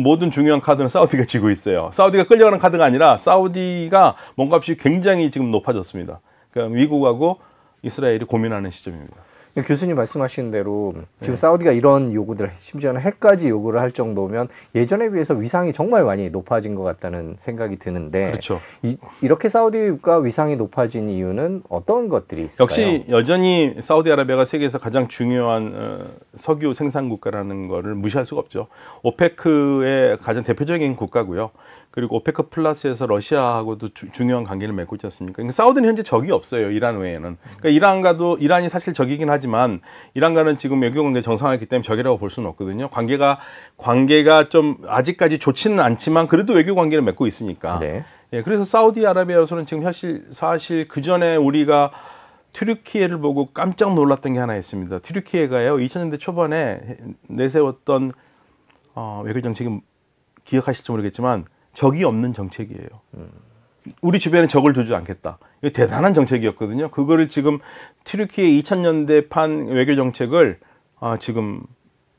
모든 중요한 카드는 사우디가 쥐고 있어요. 사우디가 끌려가는 카드가 아니라 사우디가 몸값이 굉장히 지금 높아졌습니다. 그러니까 미국하고 이스라엘이 고민하는 시점입니다. 교수님 말씀하신 대로 지금 사우디가 이런 요구들 심지어는 핵까지 요구를 할 정도면 예전에 비해서 위상이 정말 많이 높아진 것 같다는 생각이 드는데 그렇죠. 이렇게 사우디가 위상이 높아진 이유는 어떤 것들이 있을까요? 역시 여전히 사우디아라비아가 세계에서 가장 중요한 석유 생산 국가라는 거를 무시할 수가 없죠. 오페크의 가장 대표적인 국가고요. 그리고 오페크 플러스에서 러시아하고도 중요한 관계를 맺고 있지 않습니까? 그러니까 사우디는 현재 적이 없어요. 이란 외에는. 그러니까 이란이 사실 적이긴 하지만 이란과는 지금 외교 관계 정상화했기 때문에 적이라고 볼 수는 없거든요. 관계가 좀 아직까지 좋지는 않지만 그래도 외교 관계를 맺고 있으니까. 네. 예, 그래서 사우디아라비아로서는 지금 사실 그 전에 우리가 튀르키예를 보고 깜짝 놀랐던 게 하나 있습니다. 튀르키예가요 2000년대 초반에 내세웠던 외교 정책이 기억하실지 모르겠지만 적이 없는 정책이에요. 우리 주변에 적을 두지 않겠다. 이거 대단한 정책이었거든요. 그거를 지금 튀르키예 2000년대 판 외교 정책을 지금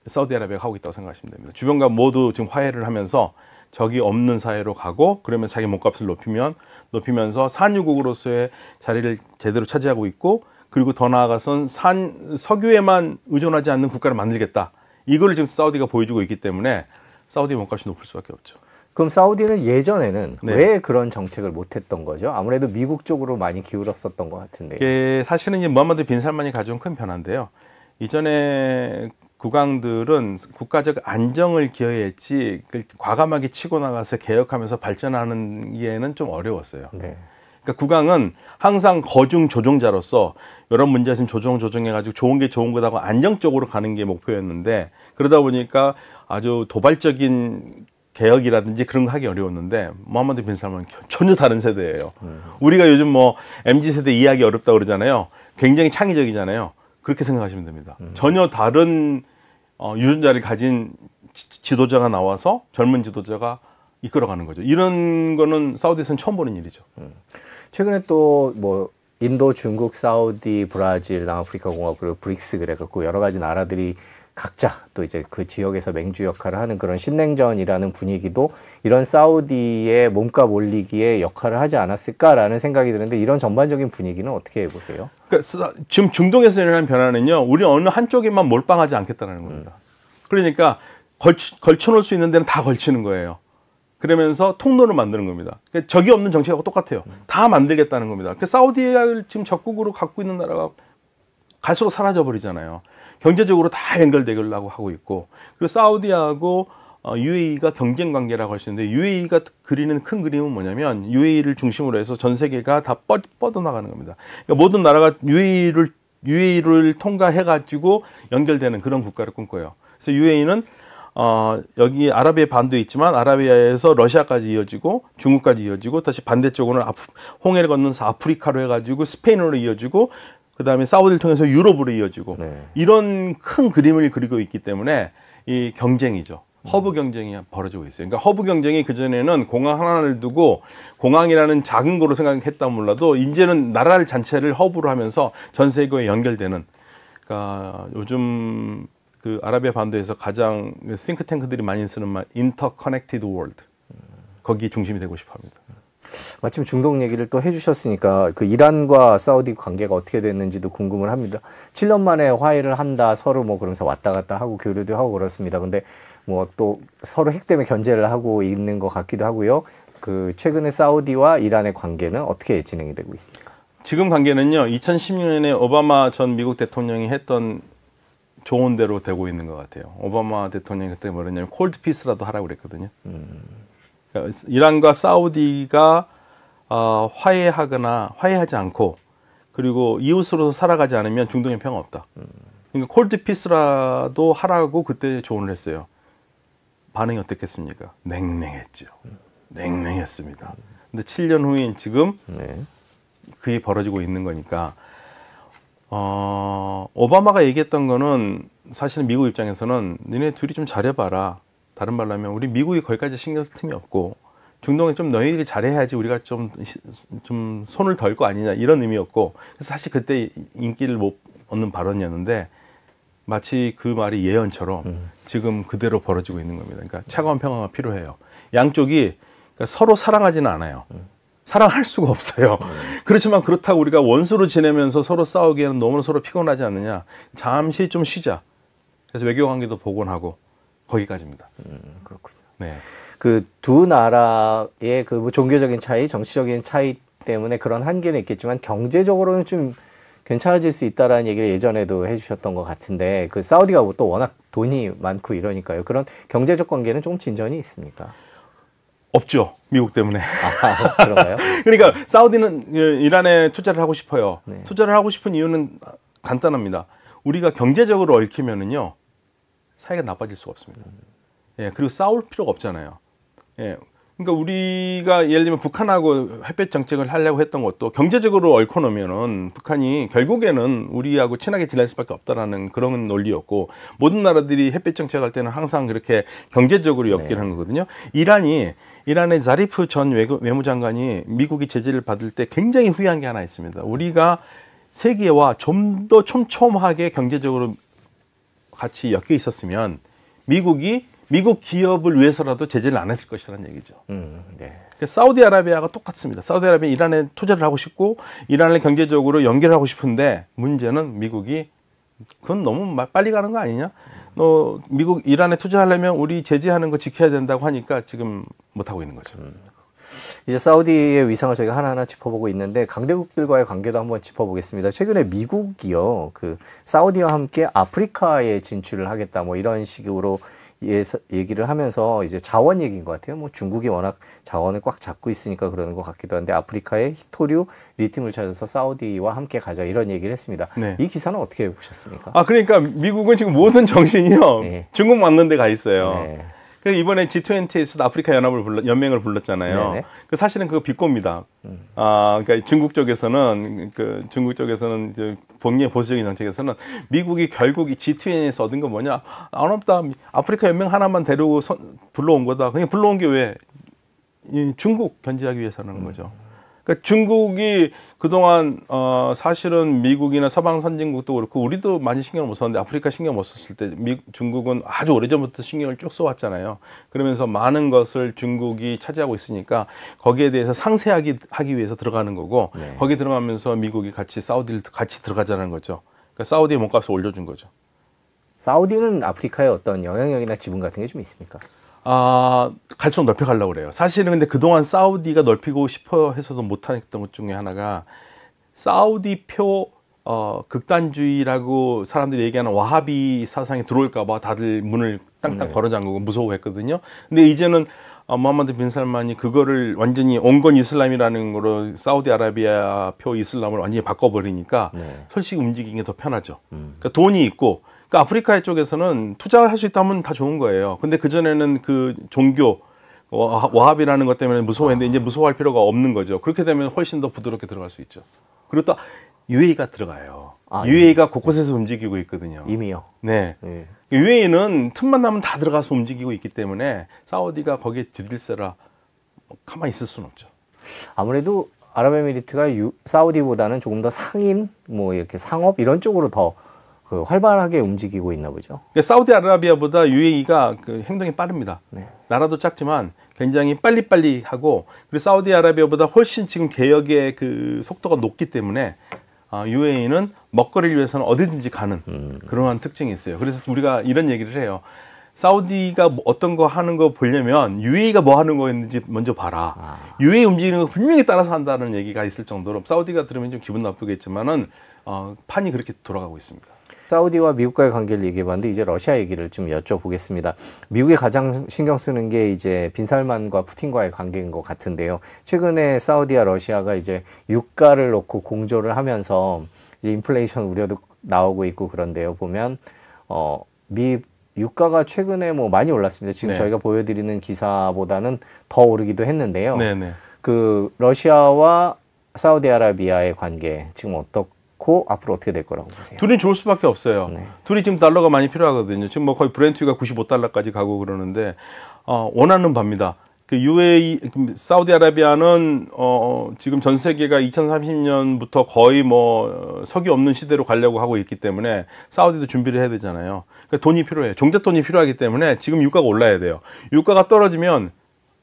사우디아라비아가 하고 있다고 생각하시면 됩니다. 주변과 모두 지금 화해를 하면서 적이 없는 사회로 가고 그러면 자기 몸값을 높이면서 산유국으로서의 자리를 제대로 차지하고 있고 그리고 더 나아가선 석유에만 의존하지 않는 국가를 만들겠다. 이걸 지금 사우디가 보여주고 있기 때문에 사우디 몸값이 높을 수밖에 없죠. 그럼 사우디는 예전에는 네. 왜 그런 정책을 못했던 거죠? 아무래도 미국 쪽으로 많이 기울었었던 것 같은데. 이게 사실은 이제 무함마드 빈 살만이 가져온 큰 변화인데요. 이전에 국왕들은 국가적 안정을 기여했지 과감하게 치고 나가서 개혁하면서 발전하는 게는 좀 어려웠어요. 네. 그러니까 국왕은 항상 거중 조종자로서 여러 문제 있으면 조정해가지고 좋은 게 좋은 거다고 안정적으로 가는 게 목표였는데 그러다 보니까 아주 도발적인 개혁이라든지 그런 거 하기 어려웠는데 무함마드 빈 살만은 전혀 다른 세대예요. 우리가 요즘 뭐 MZ세대 이해하기 어렵다고 그러잖아요. 굉장히 창의적이잖아요. 그렇게 생각하시면 됩니다. 전혀 다른 유전자를 가진 지도자가 나와서 젊은 지도자가 이끌어가는 거죠. 이런 거는 사우디에서는 처음 보는 일이죠. 최근에 또 뭐 인도, 중국, 사우디, 브라질, 남아프리카 공화국 그리고 브릭스 그래갖고 여러 가지 나라들이 각자 또 이제 그 지역에서 맹주 역할을 하는 그런 신냉전이라는 분위기도 이런 사우디의 몸값 올리기에 역할을 하지 않았을까라는 생각이 드는데 이런 전반적인 분위기는 어떻게 보세요? 그러니까 지금 중동에서 일어나는 변화는요. 우리 어느 한쪽에만 몰빵하지 않겠다는 겁니다. 그러니까 걸쳐놓을 수 있는 데는 다 걸치는 거예요. 그러면서 통로를 만드는 겁니다. 그러니까 적이 없는 정책하고 똑같아요. 다 만들겠다는 겁니다. 그러니까 사우디를 지금 적국으로 갖고 있는 나라가 갈수록 사라져 버리잖아요. 경제적으로 다 연결되려고 하고 있고 그리고 사우디하고 UAE가 경쟁 관계라고 할 수 있는데 UAE가 그리는 큰 그림은 뭐냐면 UAE를 중심으로 해서 전 세계가 다 뻗어나가는 겁니다. 그러니까 모든 나라가 UAE를 통과해가지고 연결되는 그런 국가를 꿈꿔요. 그래서 UAE는 여기 아라비아 반도에 있지만 아라비아에서 러시아까지 이어지고 중국까지 이어지고 다시 반대쪽으로는 홍해를 건너서 아프리카로 해가지고 스페인으로 이어지고 그 다음에 사우디를 통해서 유럽으로 이어지고 네. 이런 큰 그림을 그리고 있기 때문에 이 경쟁이죠. 허브 경쟁이 벌어지고 있어요. 그러니까 허브 경쟁이 그전에는 공항 하나를 두고 공항이라는 작은 거로 생각했다 몰라도 이제는 나라를 전체를 허브로 하면서 전 세계에 연결되는 그러니까 요즘 그 아라비아 반도에서 가장 싱크탱크들이 많이 쓰는 말 인터커넥티드 월드 거기 중심이 되고 싶어 합니다. 마침 중동 얘기를 또 해주셨으니까 그 이란과 사우디 관계가 어떻게 됐는지도 궁금을 합니다. 7년 만에 화해를 한다 서로 뭐 그러면서 왔다 갔다 하고 교류도 하고 그렇습니다. 근데 뭐 또 서로 핵 때문에 견제를 하고 있는 것 같기도 하고요. 그 최근에 사우디와 이란의 관계는 어떻게 진행이 되고 있습니까? 지금 관계는요. 2016년에 오바마 전 미국 대통령이 했던 좋은 대로 되고 있는 것 같아요. 오바마 대통령이 그때 뭐랬냐면 콜드 피스라도 하라고 그랬거든요. 그러니까 이란과 사우디가 화해하지 않고 그리고 이웃으로서 살아가지 않으면 중동에 평화 없다. 그러니까 콜드 피스라도 하라고 그때 조언을 했어요. 반응이 어땠겠습니까? 냉랭했죠. 냉랭했습니다. 근데 7년 후인 지금 네. 그게 벌어지고 있는 거니까 오바마가 얘기했던 거는 사실은 미국 입장에서는 니네 둘이 좀 잘해봐라. 다른 말로 하면 우리 미국이 거기까지 신경 쓸 틈이 없고 중동에 좀 너희들이 잘해야지 우리가 좀 손을 덜 거 아니냐 이런 의미였고 그래서 사실 그때 인기를 못 얻는 발언이었는데 마치 그 말이 예언처럼 지금 그대로 벌어지고 있는 겁니다. 그러니까 차가운 평화가 필요해요. 양쪽이 그러니까 서로 사랑하지는 않아요. 사랑할 수가 없어요. 그렇지만 그렇다고 우리가 원수로 지내면서 서로 싸우기에는 너무 서로 피곤하지 않느냐. 잠시 좀 쉬자. 그래서 외교관계도 복원하고 거기까지입니다. 그렇군요. 네. 그 두 나라의 그 뭐 종교적인 차이, 정치적인 차이 때문에 그런 한계는 있겠지만 경제적으로는 좀 괜찮아질 수 있다라는 얘기를 예전에도 해주셨던 것 같은데 그 사우디가 또 워낙 돈이 많고 이러니까요. 그런 경제적 관계는 좀 진전이 있습니까? 없죠. 미국 때문에. 아, 그런가요? 그러니까 사우디는 이란에 투자를 하고 싶어요. 네. 투자를 하고 싶은 이유는 간단합니다. 우리가 경제적으로 얽히면은요 사이가 나빠질 수가 없습니다. 예, 그리고 싸울 필요가 없잖아요. 예, 그러니까 우리가 예를 들면 북한하고 햇볕 정책을 하려고 했던 것도 경제적으로 얽혀 놓으면은 북한이 결국에는 우리하고 친하게 지낼 수밖에 없다라는 그런 논리였고, 모든 나라들이 햇볕 정책할 때는 항상 그렇게 경제적으로 엮기를 하는 거거든요. 이란의 자리프 전 외무장관이 미국이 제재를 받을 때 굉장히 후회한 게 하나 있습니다. 우리가 세계와 좀 더 촘촘하게 경제적으로 같이 엮여 있었으면 미국 기업을 위해서라도 제재를 안 했을 것이라는 얘기죠. 네. 사우디아라비아가 똑같습니다. 사우디아라비아 이란에 투자를 하고 싶고 이란을 경제적으로 연결하고 싶은데, 문제는 미국이 그건 너무 빨리 가는 거 아니냐? 너 미국 이란에 투자하려면 우리 제재하는 거 지켜야 된다고 하니까 지금 못 하고 있는 거죠. 이제 사우디의 위상을 저희가 하나하나 짚어보고 있는데, 강대국들과의 관계도 한번 짚어보겠습니다. 최근에 미국이요, 그 사우디와 함께 아프리카에 진출을 하겠다, 뭐 이런 식으로 얘기를 하면서 이제 자원 얘기인 것 같아요. 뭐 중국이 워낙 자원을 꽉 잡고 있으니까 그러는 것 같기도 한데, 아프리카에 히토류, 리튬을 찾아서 사우디와 함께 가자, 이런 얘기를 했습니다. 네. 이 기사는 어떻게 보셨습니까? 그러니까 미국은 지금 모든 정신이요 네. 중국 맞는 데 가 있어요. 네. 그래서 이번에 G20에서 아프리카 연맹을 불렀잖아요. 네네. 그 사실은 그거 비꼬입니다. 그러니까 중국 쪽에서는 이제 본인의 보수적인 정책에서는 미국이 결국 이 G20에서 얻은 거 뭐냐? 안 없다. 아프리카 연맹 하나만 데리고 불러온 거다. 그냥 불러온 게 왜? 이 중국 견제하기 위해서라는 거죠. 그러니까 중국이 그동안 사실은 미국이나 서방 선진국도 그렇고 우리도 많이 신경을 못 썼는데, 아프리카 신경 못 썼을 때 중국은 아주 오래전부터 신경을 쭉 써왔잖아요. 그러면서 많은 것을 중국이 차지하고 있으니까 거기에 대해서 상세하게 하기 위해서 들어가는 거고, 네. 거기 들어가면서 미국이 사우디를 같이 들어가자는 거죠. 그러니까 사우디의 몸값을 올려준 거죠. 사우디는 아프리카에 어떤 영향력이나 지분 같은 게 좀 있습니까? 갈수록 넓혀가려고 그래요. 사실은 근데 그동안 사우디가 넓히고 싶어 해서도 못했던 것 중에 하나가, 사우디표 극단주의라고 사람들이 얘기하는 와하비 사상이 들어올까봐 다들 문을 땅땅 걸어 잠그고 무서워했거든요. 근데 이제는 무함마드 빈 살만이 그거를 완전히 온건 이슬람이라는 거로 사우디아라비아 표 이슬람을 완전히 바꿔버리니까 솔직히 움직이는 게 더 편하죠. 그러니까 돈이 있고, 그러니까 아프리카 쪽에서는 투자를 할 수 있다면 다 좋은 거예요. 근데 그전에는 그 종교, 와합이라는 것 때문에 무서워했는데 이제 무서워할 필요가 없는 거죠. 그렇게 되면 훨씬 더 부드럽게 들어갈 수 있죠. 그리고 또 UAE가 들어가요. UAE가 곳곳에서 움직이고 있거든요. 이미요? 네. UAE는 틈만 나면 다 들어가서 움직이고 있기 때문에 사우디가 거기에 들이대라 가만히 있을 수는 없죠. 아무래도 아랍에미리트가 사우디보다는 조금 더 상인, 뭐 이렇게 상업 이런 쪽으로 더 활발하게 움직이고 있나 보죠. 그러니까 사우디아라비아보다 UAE가 그 행동이 빠릅니다. 네. 나라도 작지만 굉장히 빨리빨리 하고, 그리고 사우디아라비아보다 훨씬 지금 개혁의 그 속도가 높기 때문에 UAE는 먹거리를 위해서는 어디든지 가는 그러한 특징이 있어요. 그래서 우리가 이런 얘기를 해요. 사우디가 어떤 거 하는 거 보려면 UAE가 뭐 하는 거였는지 먼저 봐라. UAE 움직이는 거 분명히 따라서 한다는 얘기가 있을 정도로, 사우디가 들으면 좀 기분 나쁘겠지만은 판이 그렇게 돌아가고 있습니다. 사우디와 미국과의 관계를 얘기해봤는데, 이제 러시아 얘기를 좀 여쭤보겠습니다. 미국이 가장 신경 쓰는 게 이제 빈살만과 푸틴과의 관계인 것 같은데요. 최근에 사우디와 러시아가 이제 유가를 놓고 공조를 하면서 이제 인플레이션 우려도 나오고 있고 그런데요. 보면 유가가 최근에 뭐 많이 올랐습니다. 지금 네. 저희가 보여드리는 기사보다는 더 오르기도 했는데요. 네네. 그 러시아와 사우디아라비아의 관계 지금 어떻고 앞으로 어떻게 될 거라고 보세요? 둘이 좋을 수밖에 없어요. 네. 둘이 지금 달러가 많이 필요하거든요. 지금 뭐 거의 브렌트가 95달러까지 가고 그러는데 원하는 바입니다. 그 사우디아라비아는 지금 전 세계가 2030년부터 거의 뭐 석유 없는 시대로 가려고 하고 있기 때문에 사우디도 준비를 해야 되잖아요. 그러니까 돈이 필요해요. 종잣돈이 필요하기 때문에 지금 유가가 올라야 돼요. 유가가 떨어지면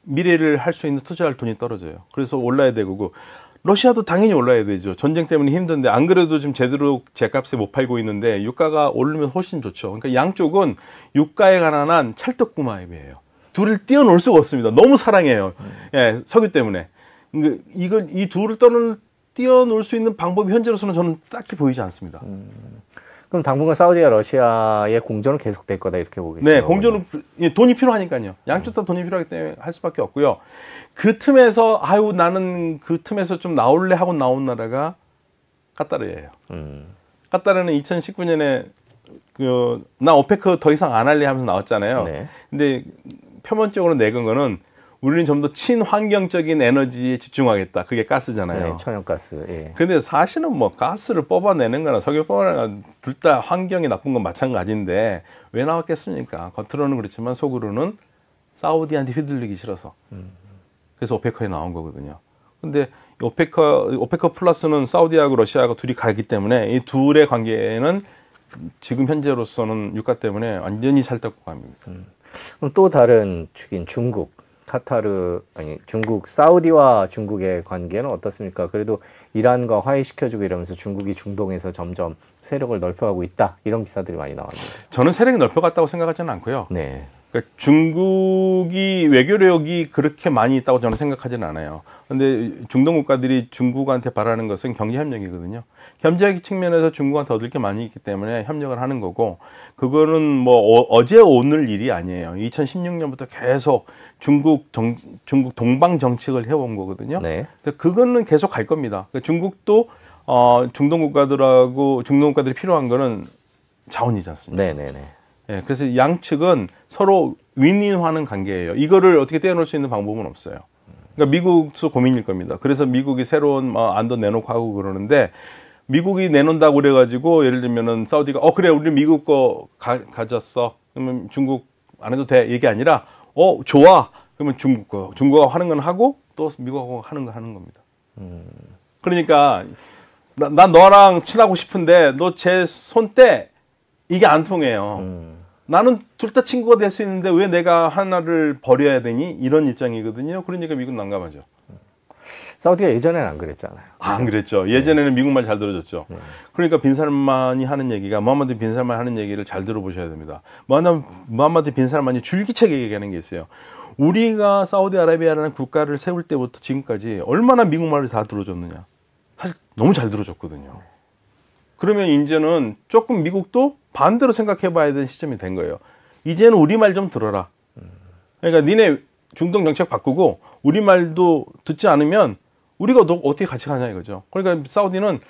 미래를 할 수 있는 투자할 돈이 떨어져요. 그래서 올라야 되고, 러시아도 당연히 올라야 되죠. 전쟁 때문에 힘든데, 안 그래도 지금 제대로 제값에 못 팔고 있는데 유가가 오르면 훨씬 좋죠. 그러니까 양쪽은 유가에 관한 찰떡궁합이에요. 둘을 띄워놓을 수가 없습니다. 너무 사랑해요. 예, 석유 때문에. 이 둘을 띄워놓을 수 있는 방법이 현재로서는 저는 딱히 보이지 않습니다. 그럼 당분간 사우디와 러시아의 공조는 계속될 거다 이렇게 보겠습니다. 네, 공조는 돈이 필요하니까요. 양쪽 다 돈이 필요하기 때문에 할 수밖에 없고요. 그 틈에서 아유 나는 그 틈에서 좀 나올래 하고 나온 나라가 카타르예요. 카타르는 2019년에 나 오페크 더 이상 안 할래 하면서 나왔잖아요. 네. 근데 표면적으로 내건 거는 우리는 좀 더 친환경적인 에너지에 집중하겠다. 그게 가스잖아요. 네, 천연가스. 예. 근데 사실은 뭐 가스를 뽑아내는 거나 석유 뽑아내는 거나 둘 다 환경이 나쁜 건 마찬가지인데 왜 나왔겠습니까? 겉으로는 그렇지만 속으로는 사우디한테 휘둘리기 싫어서. 그래서 오페크에 나온 거거든요. 근데 오페크 플러스는 사우디하고 러시아가 둘이 갈기 때문에 이 둘의 관계는 지금 현재로서는 유가 때문에 완전히 살떡갑니다. 그럼 또 다른 축인 중국, 중국, 사우디와 중국의 관계는 어떻습니까? 그래도 이란과 화해시켜주고 이러면서 중국이 중동에서 점점 세력을 넓혀가고 있다. 이런 기사들이 많이 나왔는데. 저는 세력이 넓혀갔다고 생각하지는 않고요. 네. 그러니까 중국이 외교력이 그렇게 많이 있다고 저는 생각하지는 않아요. 근데 중동 국가들이 중국한테 바라는 것은 경제협력이거든요. 경제 측면에서 중국한테 얻을 게 많이 있기 때문에 협력을 하는 거고, 그거는 뭐 어제 오늘 일이 아니에요. 2016년부터 계속 중국 동방 정책을 해온 거거든요. 네. 그래서 그거는 계속 갈 겁니다. 그러니까 중국도 중동 국가들이 필요한 거는 자원이지 않습니까? 네네네. 예, 그래서 양측은 서로 윈윈하는 관계예요. 이거를 어떻게 떼어놓을 수 있는 방법은 없어요. 그러니까 미국도 고민일 겁니다. 그래서 미국이 새로운 안도 내놓고 하고 그러는데, 미국이 내놓는다고 그래가지고 예를 들면은 사우디가 그래 우리 미국 거 가졌어. 그러면 중국 안 해도 돼. 이게 아니라 좋아. 그러면 중국하고 하는 건 하고 또 미국하고 하는 건 하는 겁니다. 그러니까 난 너랑 친하고 싶은데 너 제 손 떼. 이게 안 통해요. 나는 둘 다 친구가 될 수 있는데 왜 내가 하나를 버려야 되니? 이런 입장이거든요. 그러니까 미국은 난감하죠. 사우디가 예전에는 안 그랬잖아요. 안 그랬죠. 예전에는 미국 말 잘 들어줬죠. 그러니까 빈살만이 하는 얘기가, 무함마드 빈살만 하는 얘기를 잘 들어보셔야 됩니다. 무함마드 빈살만이 줄기차게 얘기하는 게 있어요. 우리가 사우디아라비아라는 국가를 세울 때부터 지금까지 얼마나 미국 말을 다 들어줬느냐. 사실 너무 잘 들어줬거든요. 그러면 이제는 조금 미국도 반대로 생각해 봐야 되는 시점이 된 거예요. 이제는 우리 말 좀 들어라. 그러니까 니네 중동 정책 바꾸고 우리 말도 듣지 않으면 우리가 너 어떻게 같이 가냐 이거죠. 그러니까 사우디는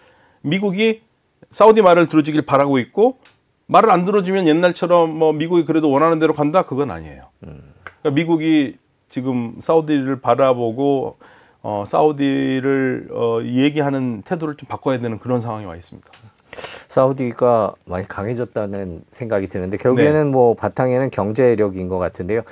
미국이 사우디 말을 들어주길 바라고 있고, 말을 안 들어주면 옛날처럼 뭐 미국이 그래도 원하는 대로 간다? 그건 아니에요. 그러니까 미국이 지금 사우디를 바라보고 사우디를 얘기하는 태도를 좀 바꿔야 되는 그런 상황이 와 있습니다. 사우디가 많이 강해졌다는 생각이 드는데 결국에는 네. 뭐 바탕에는 경제력인 것 같은데요.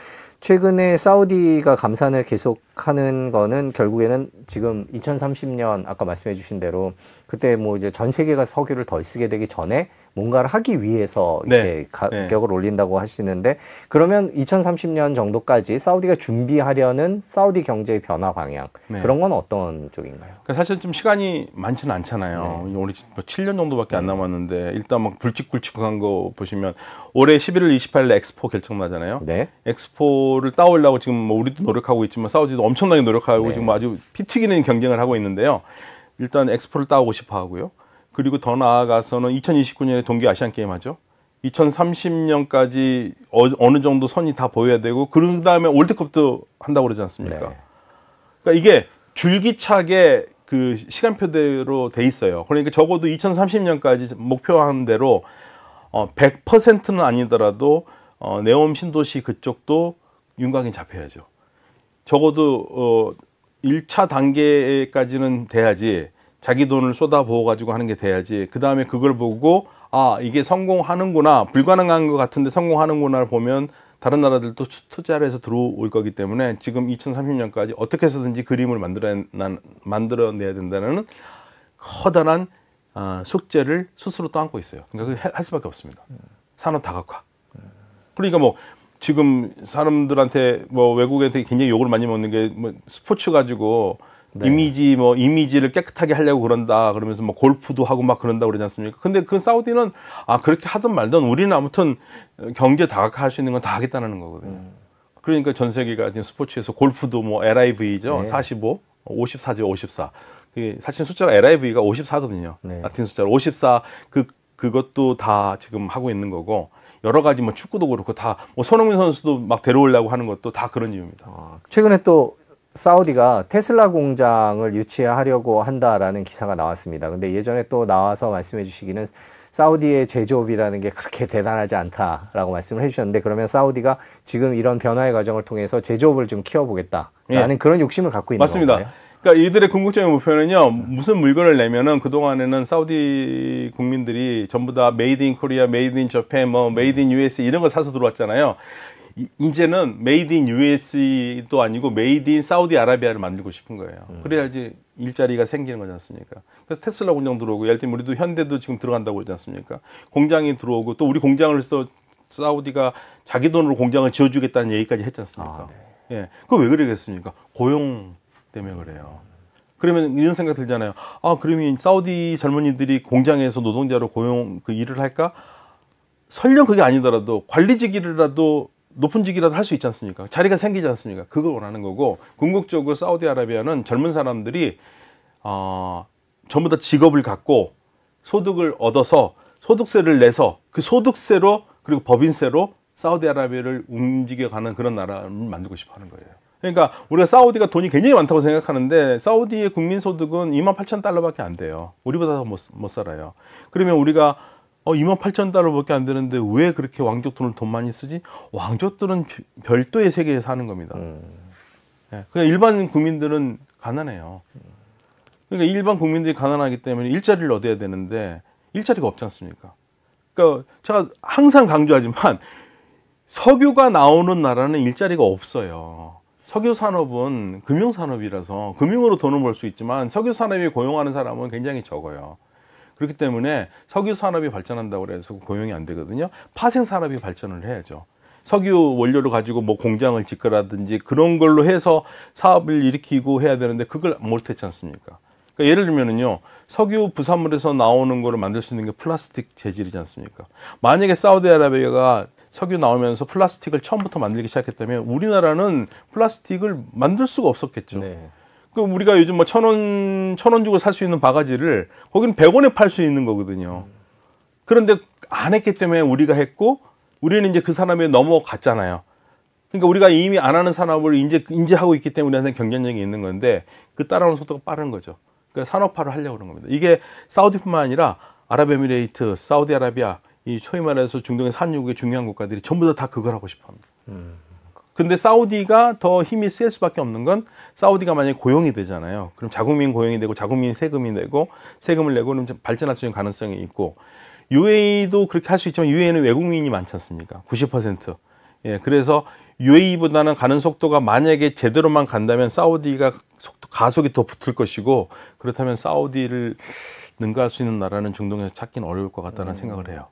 최근에 사우디가 감산을 계속하는 거는 결국에는 지금 2030년 아까 말씀해 주신 대로 그때 뭐 이제 전 세계가 석유를 덜 쓰게 되기 전에 뭔가를 하기 위해서 이렇게 가격을 올린다고 하시는데, 그러면 2030년 정도까지 사우디가 준비하려는 사우디 경제의 변화 방향, 그런 건 어떤 쪽인가요? 그러니까 사실 좀 시간이 많지는 않잖아요. 우리 7년 정도밖에 안 남았는데 일단 막 굵직굵직한 거 보시면 올해 11월 28일 엑스포 결정 나잖아요. 네. 엑스포를 따오려고 지금 뭐 우리도 노력하고 있지만 사우디도 엄청나게 노력하고 지금 아주 피 튀기는 경쟁을 하고 있는데요. 일단 엑스포를 따오고 싶어 하고요. 그리고 더 나아가서는 2029년에 동계 아시안 게임 하죠. 2030년까지 어느 정도 선이 다 보여야 되고, 그 다음에 월드컵도 한다고 그러지 않습니까? 네. 그러니까 이게 줄기차게 그 시간표대로 돼 있어요. 그러니까 적어도 2030년까지 목표한 대로 100%는 아니더라도 네옴 신도시 그쪽도 윤곽이 잡혀야죠. 적어도 1차 단계까지는 돼야지, 자기 돈을 쏟아부어 가지고 하는 게 돼야지, 그 다음에 그걸 보고 이게 성공하는구나, 불가능한 것 같은데 성공하는구나를 보면 다른 나라들도 투자를 해서 들어올 거기 때문에 지금 2030년까지 어떻게 해서든지 그림을 만들어내야 된다는 커다란 숙제를 스스로 떠안고 있어요. 그러니까 할 수밖에 없습니다. 산업 다각화. 그러니까 뭐 지금 사람들한테 뭐 외국한테 굉장히 욕을 많이 먹는 게 뭐 스포츠 가지고 이미지를 깨끗하게 하려고 그런다 그러면서 뭐 골프도 하고 막 그런다 그러지 않습니까? 근데 그 사우디는 그렇게 하든 말든 우리는 아무튼 경제 다각화 할 수 있는 건 다 하겠다는 거거든요. 그러니까 전 세계가 지금 스포츠에서 골프도 뭐 LIV죠. 45, 54죠, 54. 사실 숫자가 LIV가 54거든요. 라틴 숫자로 54. 그것도 다 지금 하고 있는 거고 여러 가지 뭐 축구도 그렇고 다 뭐 손흥민 선수도 막 데려오려고 하는 것도 다 그런 이유입니다. 최근에 또 사우디가 테슬라 공장을 유치하려고 한다라는 기사가 나왔습니다. 근데 예전에 또 나와서 말씀해 주시기는 사우디의 제조업이라는 게 그렇게 대단하지 않다라고 말씀을 해주셨는데 그러면 사우디가 지금 이런 변화의 과정을 통해서 제조업을 좀 키워보겠다라는 그런 욕심을 갖고 있는 맞습니다. 건가요? 그러니까 이들의 궁극적인 목표는요, 무슨 물건을 내면은 그동안에는 사우디 국민들이 전부 다 메이드 인 코리아, 메이드 인 저팬, 뭐 메이드 인 USA 이런 거 사서 들어왔잖아요. 이제는 메이드 인 US도 아니고 메이드 인 사우디아라비아를 만들고 싶은 거예요. 그래야지 일자리가 생기는 거지 않습니까? 그래서 테슬라 공장 들어오고, 예를 들면 우리도 현대도 지금 들어간다고 그러지 않습니까? 공장이 들어오고 또 우리 공장을 해서 사우디가 자기 돈으로 공장을 지어주겠다는 얘기까지 했지 않습니까? 예, 그거 왜 그러겠습니까? 고용 때문에 그래요. 그러면 이런 생각 들잖아요. 아, 그러면 사우디 젊은이들이 공장에서 노동자로 고용 그 일을 할까? 설령 그게 아니더라도 관리직이라도 높은 직이라도 할 수 있지 않습니까? 자리가 생기지 않습니까? 그걸 원하는 거고, 궁극적으로 사우디아라비아는 젊은 사람들이 전부 다 직업을 갖고 소득을 얻어서 소득세를 내서 그 소득세로 그리고 법인세로 사우디아라비아를 움직여가는 그런 나라를 만들고 싶어 하는 거예요. 그러니까 우리가 사우디가 돈이 굉장히 많다고 생각하는데 사우디의 국민 소득은 28,000달러밖에 안 돼요. 우리보다 더 못 살아요. 그러면 우리가 28,000달러밖에 안 되는데 왜 그렇게 왕족들은 돈 많이 쓰지? 왕족들은 별도의 세계에 사는 겁니다. 예, 그냥 일반 국민들은 가난해요. 그러니까 일반 국민들이 가난하기 때문에 일자리를 얻어야 되는데 일자리가 없지 않습니까? 그러니까 제가 항상 강조하지만 석유가 나오는 나라는 일자리가 없어요. 석유 산업은 금융 산업이라서 금융으로 돈을 벌 수 있지만 석유 산업이 고용하는 사람은 굉장히 적어요. 그렇기 때문에 석유 산업이 발전한다고 해서 고용이 안 되거든요. 파생 산업이 발전을 해야죠. 석유 원료를 가지고 뭐 공장을 짓거라든지 그런 걸로 해서 사업을 일으키고 해야 되는데 그걸 못했지 않습니까? 그러니까 예를 들면은요, 석유 부산물에서 나오는 거를 만들 수 있는 게 플라스틱 재질이지 않습니까? 만약에 사우디아라비아가 석유 나오면서 플라스틱을 처음부터 만들기 시작했다면 우리나라는 플라스틱을 만들 수가 없었겠죠. 네. 그 우리가 요즘 뭐 1,000원 주고 살 수 있는 바가지를 거기는 100원에 팔 수 있는 거거든요. 그런데 안 했기 때문에 우리가 했고 우리는 이제 그 산업에 넘어갔잖아요. 그러니까 우리가 이미 안 하는 산업을 이제 하고 있기 때문에 우리한테 경쟁력이 있는 건데 그 따라오는 속도가 빠른 거죠. 그러니까 산업화를 하려고 그러는 겁니다. 이게 사우디뿐만 아니라 아랍에미레이트, 사우디아라비아, 이 소위 말해서 중동의 산유국의 중요한 국가들이 전부 다 그걸 하고 싶어 합니다. 근데 사우디가 더 힘이 셀 수밖에 없는 건 사우디가 만약에 고용이 되잖아요. 그럼 자국민 고용이 되고 자국민 세금이 되고 세금을 내고 그럼 발전할 수 있는 가능성이 있고 UAE도 그렇게 할 수 있지만 UAE는 외국민이 많지 않습니까? 90%. 예, 그래서 UAE보다는 가는 속도가 만약에 제대로만 간다면 사우디가 가속이 더 붙을 것이고 그렇다면 사우디를 능가할 수 있는 나라는 중동에서 찾기는 어려울 것 같다는 생각을 해요.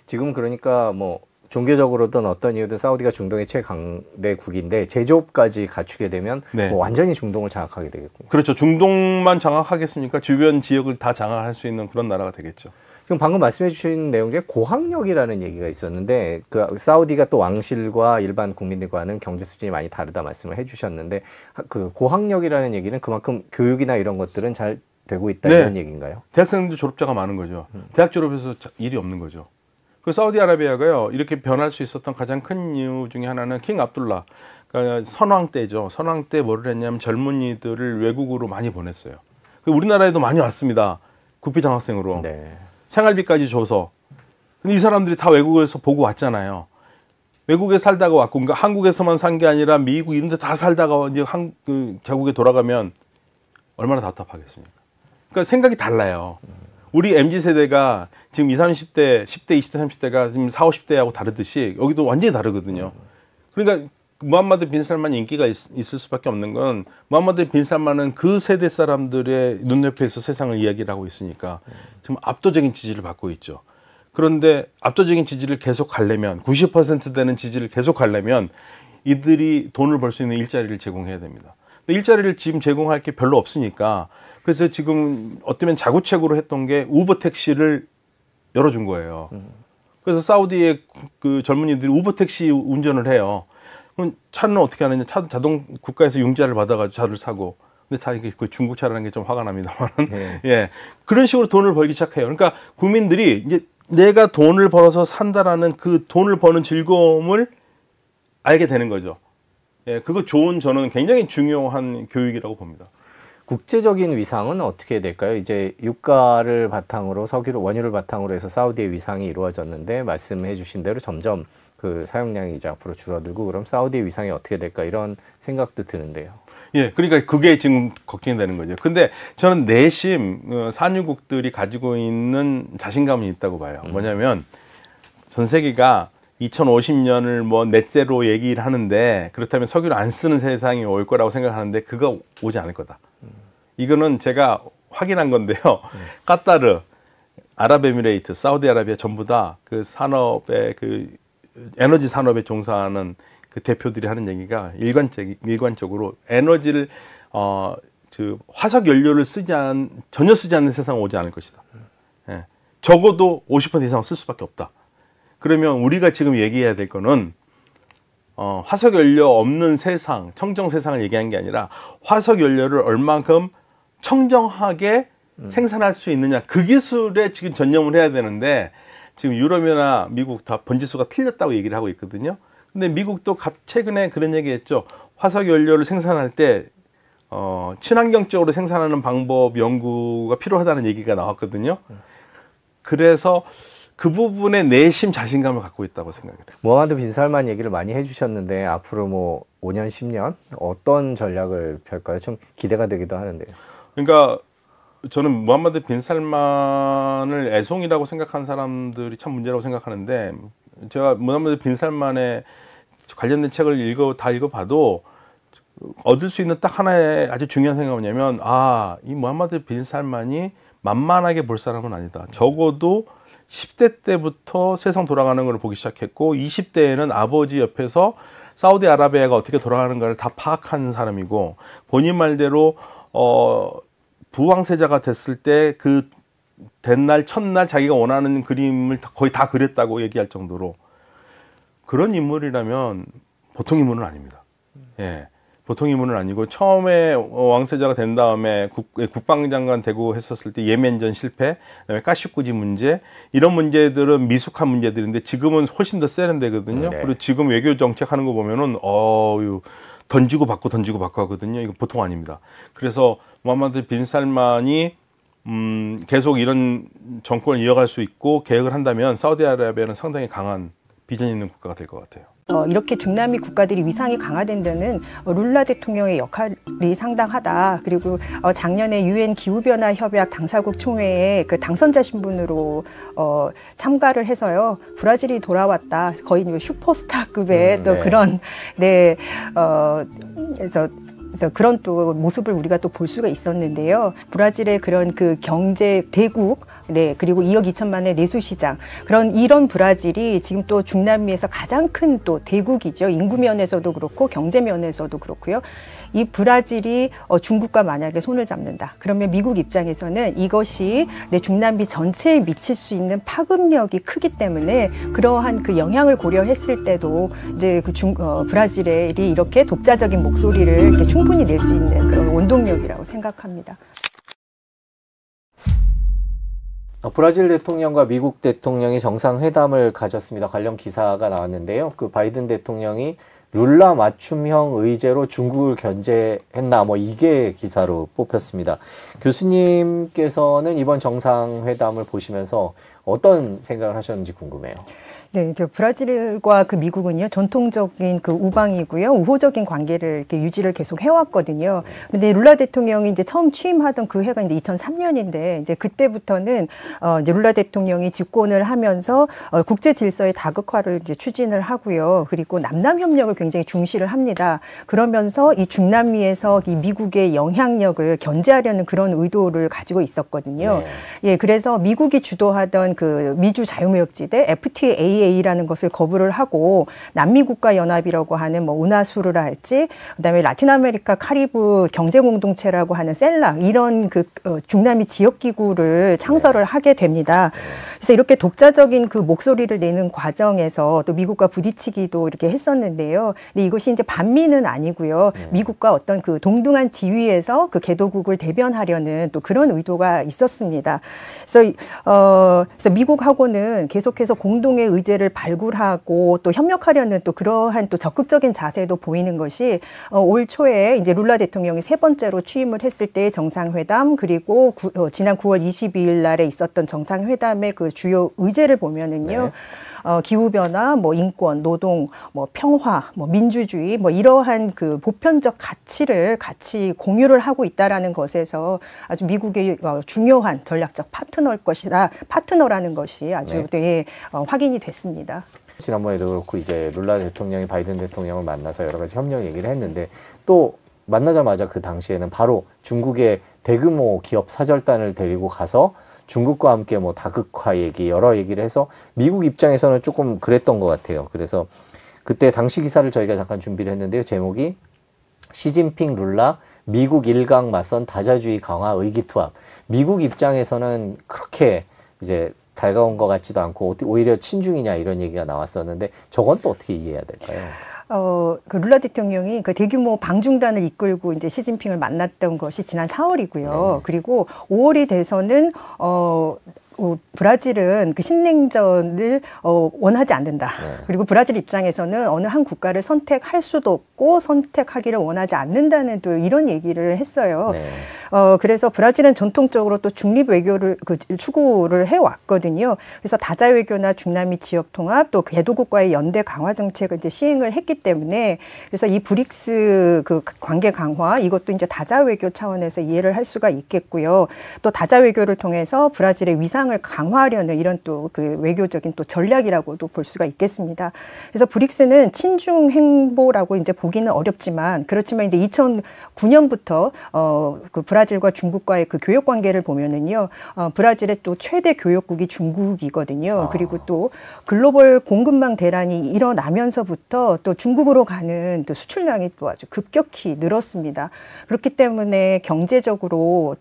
지금 그러니까 뭐 종교적으로든 어떤 이유든 사우디가 중동의 최강대국인데 제조업까지 갖추게 되면 네. 뭐 완전히 중동을 장악하게 되겠군요. 그렇죠. 중동만 장악하겠습니까? 주변 지역을 다 장악할 수 있는 그런 나라가 되겠죠. 지금 방금 말씀해 주신 내용 중에 고학력이라는 얘기가 있었는데 그 사우디가 또 왕실과 일반 국민들과는 경제 수준이 많이 다르다 말씀을 해 주셨는데 그 고학력이라는 얘기는 그만큼 교육이나 이런 것들은 잘 되고 있다 네. 이런 얘기인가요? 대학생들 졸업자가 많은 거죠. 대학 졸업해서 일이 없는 거죠. 그 사우디아라비아가요, 이렇게 변할 수 있었던 가장 큰 이유 중에 하나는 킹 압둘라, 그러니까 선왕 때죠. 선왕 때 뭐를 했냐면 젊은이들을 외국으로 많이 보냈어요. 우리나라에도 많이 왔습니다. 국비 장학생으로. 네. 생활비까지 줘서. 근데 이 사람들이 다 외국에서 보고 왔잖아요. 외국에 살다가 왔고, 그러니까 한국에서만 산 게 아니라 미국 이런 데 다 살다가 이제 자국에 돌아가면 얼마나 답답하겠습니까? 그러니까 생각이 달라요. 우리 MZ세대가 지금 20, 30대, 10대, 20대, 30대가 지금 40, 50대하고 다르듯이 여기도 완전히 다르거든요. 그러니까 무함마드 빈 살만이 인기가 있을 수밖에 없는 건 무함마드 빈 살만은 그 세대 사람들의 눈높이에서 세상을 이야기를 하고 있으니까 지금 압도적인 지지를 받고 있죠. 그런데 압도적인 지지를 계속 가려면 90% 되는 지지를 계속 가려면 이들이 돈을 벌 수 있는 일자리를 제공해야 됩니다. 근데 일자리를 지금 제공할 게 별로 없으니까 그래서 지금 어쩌면 자구책으로 했던 게 우버 택시를 열어준 거예요. 그래서 사우디의 그 젊은이들이 우버 택시 운전을 해요. 그럼 차는 어떻게 하느냐? 자동 국가에서 융자를 받아가지고 차를 사고. 근데 이게 그 중국 차라는 게 좀 화가 납니다만. 네. 예. 그런 식으로 돈을 벌기 시작해요. 그러니까 국민들이 이제 내가 돈을 벌어서 산다라는 그 돈을 버는 즐거움을 알게 되는 거죠. 예, 그거 저는 굉장히 중요한 교육이라고 봅니다. 국제적인 위상은 어떻게 될까요? 이제 유가를 바탕으로 원유를 바탕으로 해서 사우디의 위상이 이루어졌는데 말씀해 주신 대로 점점 그 사용량이 이제 앞으로 줄어들고 그럼 사우디의 위상이 어떻게 될까 이런 생각도 드는데요. 예, 그러니까 그게 지금 걱정이 되는 거죠. 근데 저는 내심 산유국들이 가지고 있는 자신감이 있다고 봐요. 뭐냐면 전 세계가 2050년을 뭐 넷제로 얘기를 하는데 그렇다면 석유를 안 쓰는 세상이 올 거라고 생각하는데 그거 오지 않을 거다. 이거는 제가 확인한 건데요. 카타르, 아랍에미레이트, 사우디아라비아 전부 다 그 산업의 그 에너지 산업에 종사하는 그 대표들이 하는 얘기가 일관적으로 에너지를 화석 연료를 전혀 쓰지 않는 세상 오지 않을 것이다. 예. 적어도 50% 이상 쓸 수밖에 없다. 그러면 우리가 지금 얘기해야 될 거는 화석 연료 없는 세상, 청정 세상을 얘기한 게 아니라 화석 연료를 얼만큼 청정하게 생산할 수 있느냐 그 기술에 지금 전념을 해야 되는데 지금 유럽이나 미국 다 번지수가 틀렸다고 얘기를 하고 있거든요. 근데 미국도 최근에 그런 얘기했죠. 화석 연료를 생산할 때 친환경적으로 생산하는 방법 연구가 필요하다는 얘기가 나왔거든요. 그래서 그 부분에 내심 자신감을 갖고 있다고 생각해요. 모하마드 빈 살만 얘기를 많이 해주셨는데 앞으로 뭐 5년, 10년 어떤 전략을 펼까요? 좀 기대가 되기도 하는데요. 그러니까 저는 무함마드 빈 살만을 애송이라고 생각하는 사람들이 참 문제라고 생각하는데 제가 무함마드 빈 살만의 관련된 책을 다 읽어봐도 얻을 수 있는 딱 하나의 아주 중요한 생각은 뭐냐면 이 무함마드 빈 살만이 만만하게 볼 사람은 아니다. 적어도 10대 때부터 세상 돌아가는 걸 보기 시작했고 20대에는 아버지 옆에서 사우디아라비아가 어떻게 돌아가는가를 다 파악한 사람이고 본인 말대로 부왕세자가 됐을 때 그 된 날 첫날 자기가 원하는 그림을 거의 다 그렸다고 얘기할 정도로 그런 인물이라면 보통 인물은 아닙니다. 예. 보통 인물은 아니고 처음에 왕세자가 된 다음에 국방장관 되고 했었을 때 예멘전 실패, 그다음에 카슈쿠지 문제 이런 문제들은 미숙한 문제들인데 지금은 훨씬 더 세련되거든요. 네. 그리고 지금 외교 정책 하는 거 보면은 던지고 받고 하거든요. 이거 보통 아닙니다. 그래서 무함마드 빈 살만이 계속 이런 정권을 이어갈 수 있고 계획을 한다면 사우디아라비아는 상당히 강한 비전 있는 국가가 될 것 같아요. 이렇게 중남미 국가들이 위상이 강화된 데는 룰라 대통령의 역할이 상당하다. 그리고 작년에 유엔 기후변화 협약 당사국 총회에 그 당선자 신분으로 참가를 해서요. 브라질이 돌아왔다. 거의 슈퍼스타급의 또 네. 그런 그래서 그런 또 모습을 우리가 또 볼 수가 있었는데요. 브라질의 그런 그 경제 대국, 그리고 2억 2천만의 내수 시장, 이런 브라질이 지금 또 중남미에서 가장 큰 또 대국이죠. 인구 면에서도 그렇고 경제 면에서도 그렇고요. 이 브라질이 중국과 만약에 손을 잡는다. 그러면 미국 입장에서는 이것이 중남미 전체에 미칠 수 있는 파급력이 크기 때문에 그러한 그 영향을 고려했을 때도 이제 브라질이 이렇게 독자적인 목소리를 이렇게 충분히 낼 수 있는 그런 원동력이라고 생각합니다. 브라질 대통령과 미국 대통령이 정상회담을 가졌습니다. 관련 기사가 나왔는데요. 그 바이든 대통령이 룰라 맞춤형 의제로 중국을 견제했나 이게 기사로 뽑혔습니다. 교수님께서는 이번 정상회담을 보시면서 어떤 생각을 하셨는지 궁금해요. 네, 브라질과 그 미국은요, 전통적인 그 우방이고요, 우호적인 관계를 이렇게 유지를 계속 해왔거든요. 근데 룰라 대통령이 이제 처음 취임하던 그 해가 이제 2003년인데, 이제 그때부터는, 이제 룰라 대통령이 집권을 하면서, 국제 질서의 다극화를 이제 추진을 하고요. 그리고 남남 협력을 굉장히 중시를 합니다. 그러면서 이 중남미에서 이 미국의 영향력을 견제하려는 그런 의도를 가지고 있었거든요. 네. 예, 그래서 미국이 주도하던 그 미주 자유무역지대 FTA에 EEA라는 것을 거부를 하고 남미 국가 연합이라고 하는 뭐 우나수르라 할지 그다음에 라틴 아메리카 카리브 경제 공동체라고 하는 셀락 이런 그 중남미 지역 기구를 창설을 하게 됩니다. 그래서 이렇게 독자적인 그 목소리를 내는 과정에서 또 미국과 부딪히기도 이렇게 했었는데요. 근데 이것이 이제 반미는 아니고요. 미국과 어떤 그 동등한 지위에서 그 개도국을 대변하려는 또 그런 의도가 있었습니다. 그래서 미국하고는 계속해서 공동의 의제를 발굴하고 또 협력하려는 또 그러한 또 적극적인 자세도 보이는 것이 올 초에 이제 룰라 대통령이 세 번째로 취임을 했을 때의 정상회담 그리고 지난 9월 22일 날에 있었던 정상회담의 그 주요 의제를 보면은요. 네. 기후변화, 뭐 인권, 노동, 뭐 평화, 뭐 민주주의, 뭐 이러한 그 보편적 가치를 같이 공유를 하고 있다라는 것에서 아주 미국의 중요한 전략적 파트너라는 것이 아주 네. 확인이 됐습니다. 지난번에도 그렇고 이제 룰라 대통령이 바이든 대통령을 만나서 여러 가지 협력 얘기를 했는데 또 만나자마자 그 당시에는 바로 중국의 대규모 기업 사절단을 데리고 가서 중국과 함께 뭐 다극화 얘기 여러 얘기를 해서 미국 입장에서는 조금 그랬던 것 같아요. 그래서 그때 당시 기사를 저희가 잠깐 준비를 했는데요. 제목이 시진핑 룰라 미국 일강 맞선 다자주의 강화 의기투합. 미국 입장에서는 그렇게 이제 달가운 것 같지도 않고 오히려 친중이냐 이런 얘기가 나왔었는데 저건 또 어떻게 이해해야 될까요? 그 룰라 대통령이 그 대규모 방중단을 이끌고 이제 시진핑을 만났던 것이 지난 4월이고요. 그리고 5월이 돼서는 브라질은 그 신냉전을 원하지 않는다. 그리고 브라질 입장에서는 어느 한 국가를 선택할 수도 없고 선택하기를 원하지 않는다는 또 이런 얘기를 했어요. 네. 그래서 브라질은 전통적으로 또 중립 외교를 추구를 해왔거든요. 그래서 다자 외교나 중남미 지역 통합 또 개도국과의 연대 강화 정책을 이제 시행을 했기 때문에 그래서 이 브릭스 그 관계 강화 이것도 이제 다자 외교 차원에서 이해를 할 수가 있겠고요. 또 다자 외교를 통해서 브라질의 위상을 강화하려는 이런 또 그 외교적인 또 전략이라고도 볼 수가 있겠습니다. 그래서 브릭스는 친중 행보라고 이제 보기는 어렵지만 그렇지만 이제 2009년부터 그 브라질과 중국과의 그 교역 관계를 보면은요, 브라질의 또 최대 교역국이 중국이거든요. 그리고 또 글로벌 공급망 대란이 일어나면서부터 또 중국으로 가는 또 수출량이 또 아주 급격히 늘었습니다. 그렇기 때문에 경제적으로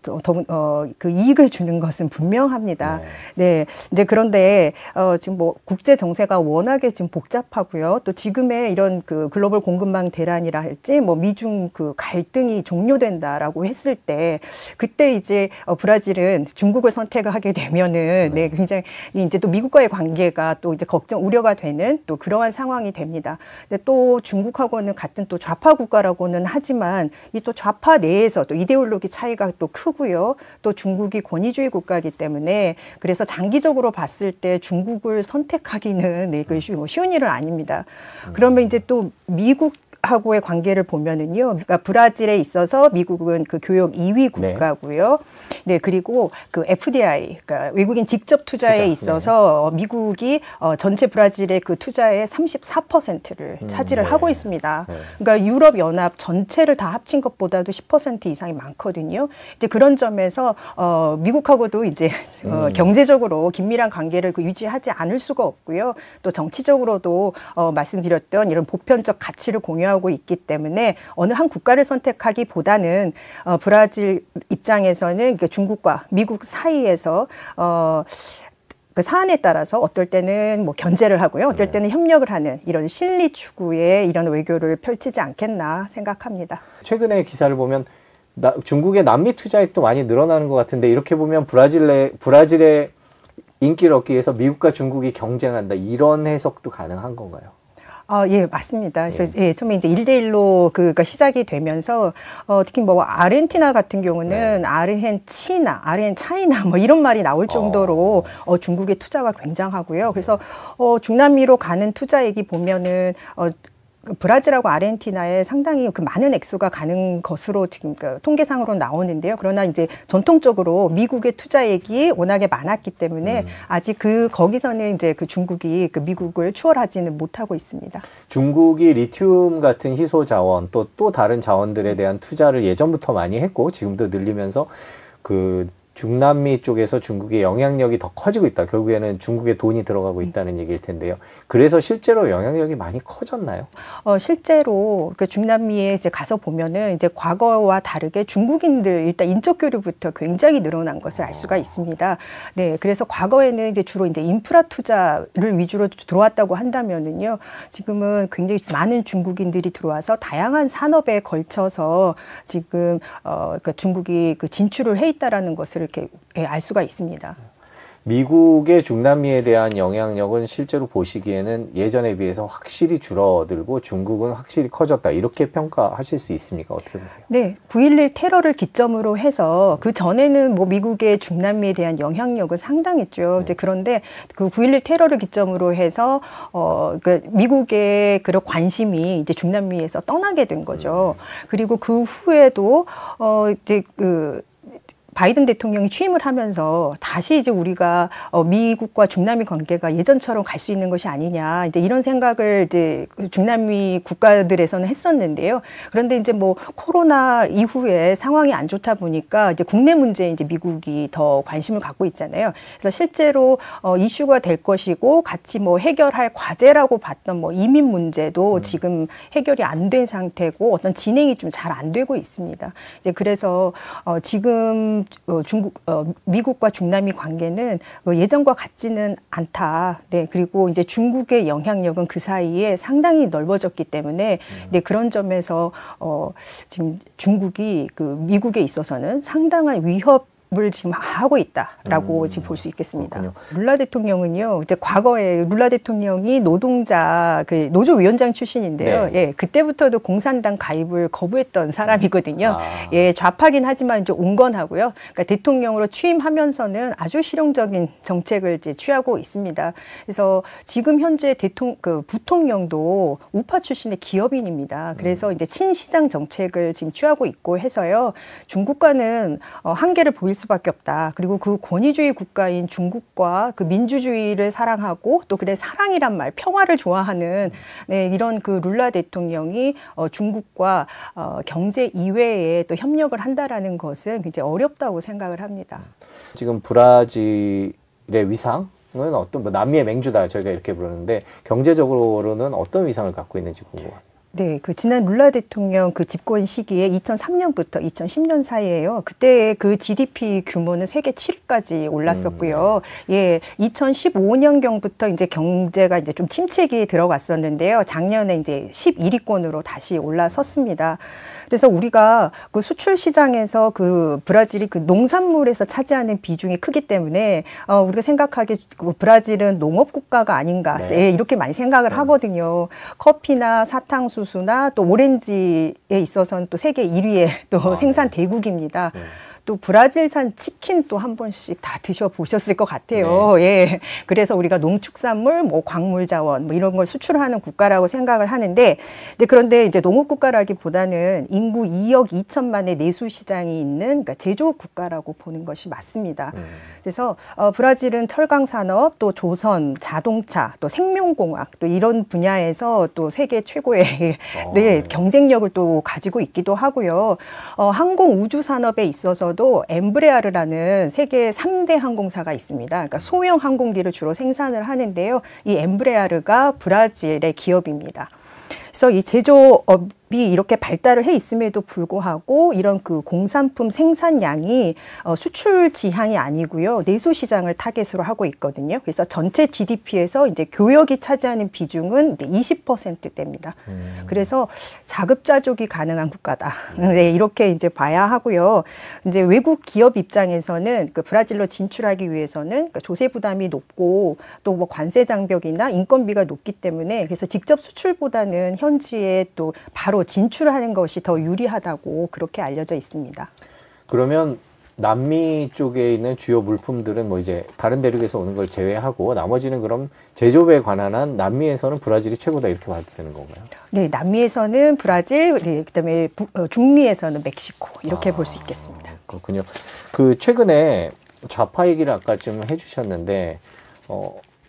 그 이익을 주는 것은 분명합니다. 네, 이제 그런데 지금 뭐 국제 정세가 워낙에 지금 복잡하고요. 또 지금의 이런 그 글로벌 공급망 대란이라 할지 뭐 미중 그 갈등이 종료된다라고 했을 때 그때 이제 브라질은 중국을 선택하게 되면은 네, 굉장히 이제 또 미국과의 관계가 또 이제 우려가 되는 또 그러한 상황이 됩니다. 근데 또 중국하고는 같은 또 좌파 국가라고는 하지만 이 또 좌파 내에서 또 이데올로기 차이가 또 크고요. 또 중국이 권위주의 국가이기 때문에 그래서 장기적으로 봤을 때 중국을 선택하기는 네, 쉬운 일은 아닙니다. 그러면 이제 또 미국하고의 관계를 보면은요, 그러니까 브라질에 있어서 미국은 그 교역 2위 국가고요. 네, 그리고 그 FDI, 그러니까 외국인 직접 투자에 있어서 미국이 전체 브라질의 그 투자의 34%를 차지를 하고 있습니다. 그러니까 유럽 연합 전체를 다 합친 것보다도 10% 이상이 많거든요. 이제 그런 점에서 미국하고도 이제 경제적으로 긴밀한 관계를 유지하지 않을 수가 없고요. 또 정치적으로도 말씀드렸던 이런 보편적 가치를 공유하고 있기 때문에 어느 한 국가를 선택하기보다는 브라질 입장에서는 중국과 미국 사이에서 그 사안에 따라서 어떨 때는 뭐 견제를 하고요, 어떨 때는 협력을 하는 이런 실리 추구의 이런 외교를 펼치지 않겠나 생각합니다. 최근에 기사를 보면 중국의 남미 투자액도 많이 늘어나는 것 같은데 이렇게 보면 브라질의 인기를 얻기 위해서 미국과 중국이 경쟁한다 이런 해석도 가능한 건가요? 예, 맞습니다. 그래서 처음에 이제 1대1로 그가 시작이 되면서 특히 뭐 아르헨티나 같은 경우는 아르헨차이나 뭐 이런 말이 나올 정도로 중국의 투자가 굉장하고요. 그래서 중남미로 가는 투자액이 보면은 브라질하고 아르헨티나에 상당히 그 많은 액수가 가는 것으로 지금 그 통계상으로 나오는데요. 그러나 이제 전통적으로 미국의 투자액이 워낙에 많았기 때문에 아직 거기서는 이제 그 중국이 그 미국을 추월하지는 못하고 있습니다. 중국이 리튬 같은 희소 자원 또 다른 자원들에 대한 투자를 예전부터 많이 했고 지금도 늘리면서 그 중남미 쪽에서 중국의 영향력이 더 커지고 있다. 결국에는 중국에 돈이 들어가고 있다는 얘기일 텐데요. 그래서 실제로 영향력이 많이 커졌나요? 실제로 그 중남미에 이제 가서 보면은 이제 과거와 다르게 중국인들 일단 인적 교류부터 굉장히 늘어난 것을 알 수가 있습니다. 네, 그래서 과거에는 이제 주로 이제 인프라 투자를 위주로 들어왔다고 한다면은요, 지금은 굉장히 많은 중국인들이 들어와서 다양한 산업에 걸쳐서 지금 그 중국이 그 진출을 해 있다라는 것을 이렇게 알 수가 있습니다. 미국의 중남미에 대한 영향력은 실제로 보시기에는 예전에 비해서 확실히 줄어들고 중국은 확실히 커졌다. 이렇게 평가하실 수 있습니까? 어떻게 보세요? 네, 9.11 테러를 기점으로 해서 그 전에는 뭐 미국의 중남미에 대한 영향력은 상당했죠. 이제 그런데 그 9.11 테러를 기점으로 해서 그 미국의 그런 관심이 이제 중남미에서 떠나게 된 거죠. 그리고 그 후에도 이제 그 바이든 대통령이 취임을 하면서 다시 이제 우리가 미국과 중남미 관계가 예전처럼 갈 수 있는 것이 아니냐, 이제 이런 생각을 이제 중남미 국가들에서는 했었는데요. 그런데 이제 뭐 코로나 이후에 상황이 안 좋다 보니까 이제 국내 문제에 이제 미국이 더 관심을 갖고 있잖아요. 그래서 실제로 이슈가 될 것이고 같이 뭐 해결할 과제라고 봤던 뭐 이민 문제도 지금 해결이 안 된 상태고 어떤 진행이 좀 잘 안 되고 있습니다. 이제 그래서 지금 미국과 중남미 관계는 예전과 같지는 않다. 네, 그리고 이제 중국의 영향력은 그 사이에 상당히 넓어졌기 때문에 네, 그런 점에서 지금 중국이 그 미국에 있어서는 상당한 위협을 지금 하고 있다라고 지금 볼 수 있겠습니다. 그렇군요. 룰라 대통령은요, 이제 과거에 룰라 대통령이 노동자 그 노조위원장 출신인데요. 네. 예, 그때부터도 공산당 가입을 거부했던 사람이거든요. 예, 좌파긴 하지만 좀 온건하고요. 그러니까 대통령으로 취임하면서는 아주 실용적인 정책을 이제 취하고 있습니다. 그래서 지금 현재 그 부통령도 우파 출신의 기업인입니다. 그래서 이제 친시장 정책을 지금 취하고 있고 해서요. 중국과는 한계를 보일 수밖에 없다. 그리고 그 권위주의 국가인 중국과 그 민주주의를 사랑하고 또 그래 사랑이란 말, 평화를 좋아하는 네, 이런 그 룰라 대통령이 중국과 경제 이외에 또 협력을 한다라는 것은 굉장히 어렵다고 생각을 합니다. 지금 브라질의 위상은 어떤 뭐 남미의 맹주다 저희가 이렇게 부르는데 경제적으로는 어떤 위상을 갖고 있는지 궁금합니다. 네, 그 지난 룰라 대통령 그 집권 시기에 2003년부터 2010년 사이에요. 그때 그 GDP 규모는 세계 7위까지 올랐었고요. 예, 2015년경부터 이제 경제가 이제 좀 침체기에 들어갔었는데요. 작년에 이제 11위권으로 다시 올라섰습니다. 그래서 우리가 그 수출 시장에서 그 브라질이 그 농산물에서 차지하는 비중이 크기 때문에 우리가 생각하기에 그 브라질은 농업 국가가 아닌가 네. 예, 이렇게 많이 생각을 하거든요. 커피나 사탕수수나 또 오렌지에 있어서는 또 세계 1위의 또 생산 대국입니다. 또 브라질산 치킨 또 한 번씩 다 드셔보셨을 것 같아요. 예. 그래서 우리가 농축산물, 뭐 광물자원, 뭐 이런 걸 수출하는 국가라고 생각을 하는데, 이제 그런데 이제 농업 국가라기보다는 인구 2억 2천만의 내수 시장이 있는 그러니까 제조업 국가라고 보는 것이 맞습니다. 그래서 브라질은 철강 산업, 또 조선, 자동차, 또 생명공학, 또 이런 분야에서 또 세계 최고의 네, 경쟁력을 또 가지고 있기도 하고요. 항공 우주 산업에 있어서 도 엠브레아르라는 세계 3대 항공사가 있습니다. 그러니까 소형 항공기를 주로 생산을 하는데요. 이 엠브레아르가 브라질의 기업입니다. 그래서 이 제조업이 이렇게 발달을 해 있음에도 불구하고 이런 그 공산품 생산량이 수출 지향이 아니고요. 내수 시장을 타겟으로 하고 있거든요. 그래서 전체 GDP에서 이제 교역이 차지하는 비중은 이제 20%대입니다. 그래서 자급자족이 가능한 국가다. 네, 이렇게 이제 봐야 하고요. 이제 외국 기업 입장에서는 그 브라질로 진출하기 위해서는 그러니까 조세 부담이 높고 또 뭐 관세 장벽이나 인건비가 높기 때문에 그래서 직접 수출보다는 현지에 또 바로 진출하는 것이 더 유리하다고 그렇게 알려져 있습니다. 그러면 남미 쪽에 있는 주요 물품들은 뭐 이제 다른 대륙에서 오는 걸 제외하고 나머지는 그럼 제조업에 관한 한 남미에서는 브라질이 최고다 이렇게 봐도 되는 건가요? 네, 남미에서는 브라질, 네, 그다음에 중미에서는 멕시코 이렇게 볼 수 있겠습니다. 그렇군요. 그 최근에 좌파 얘기를 아까 좀 해주셨는데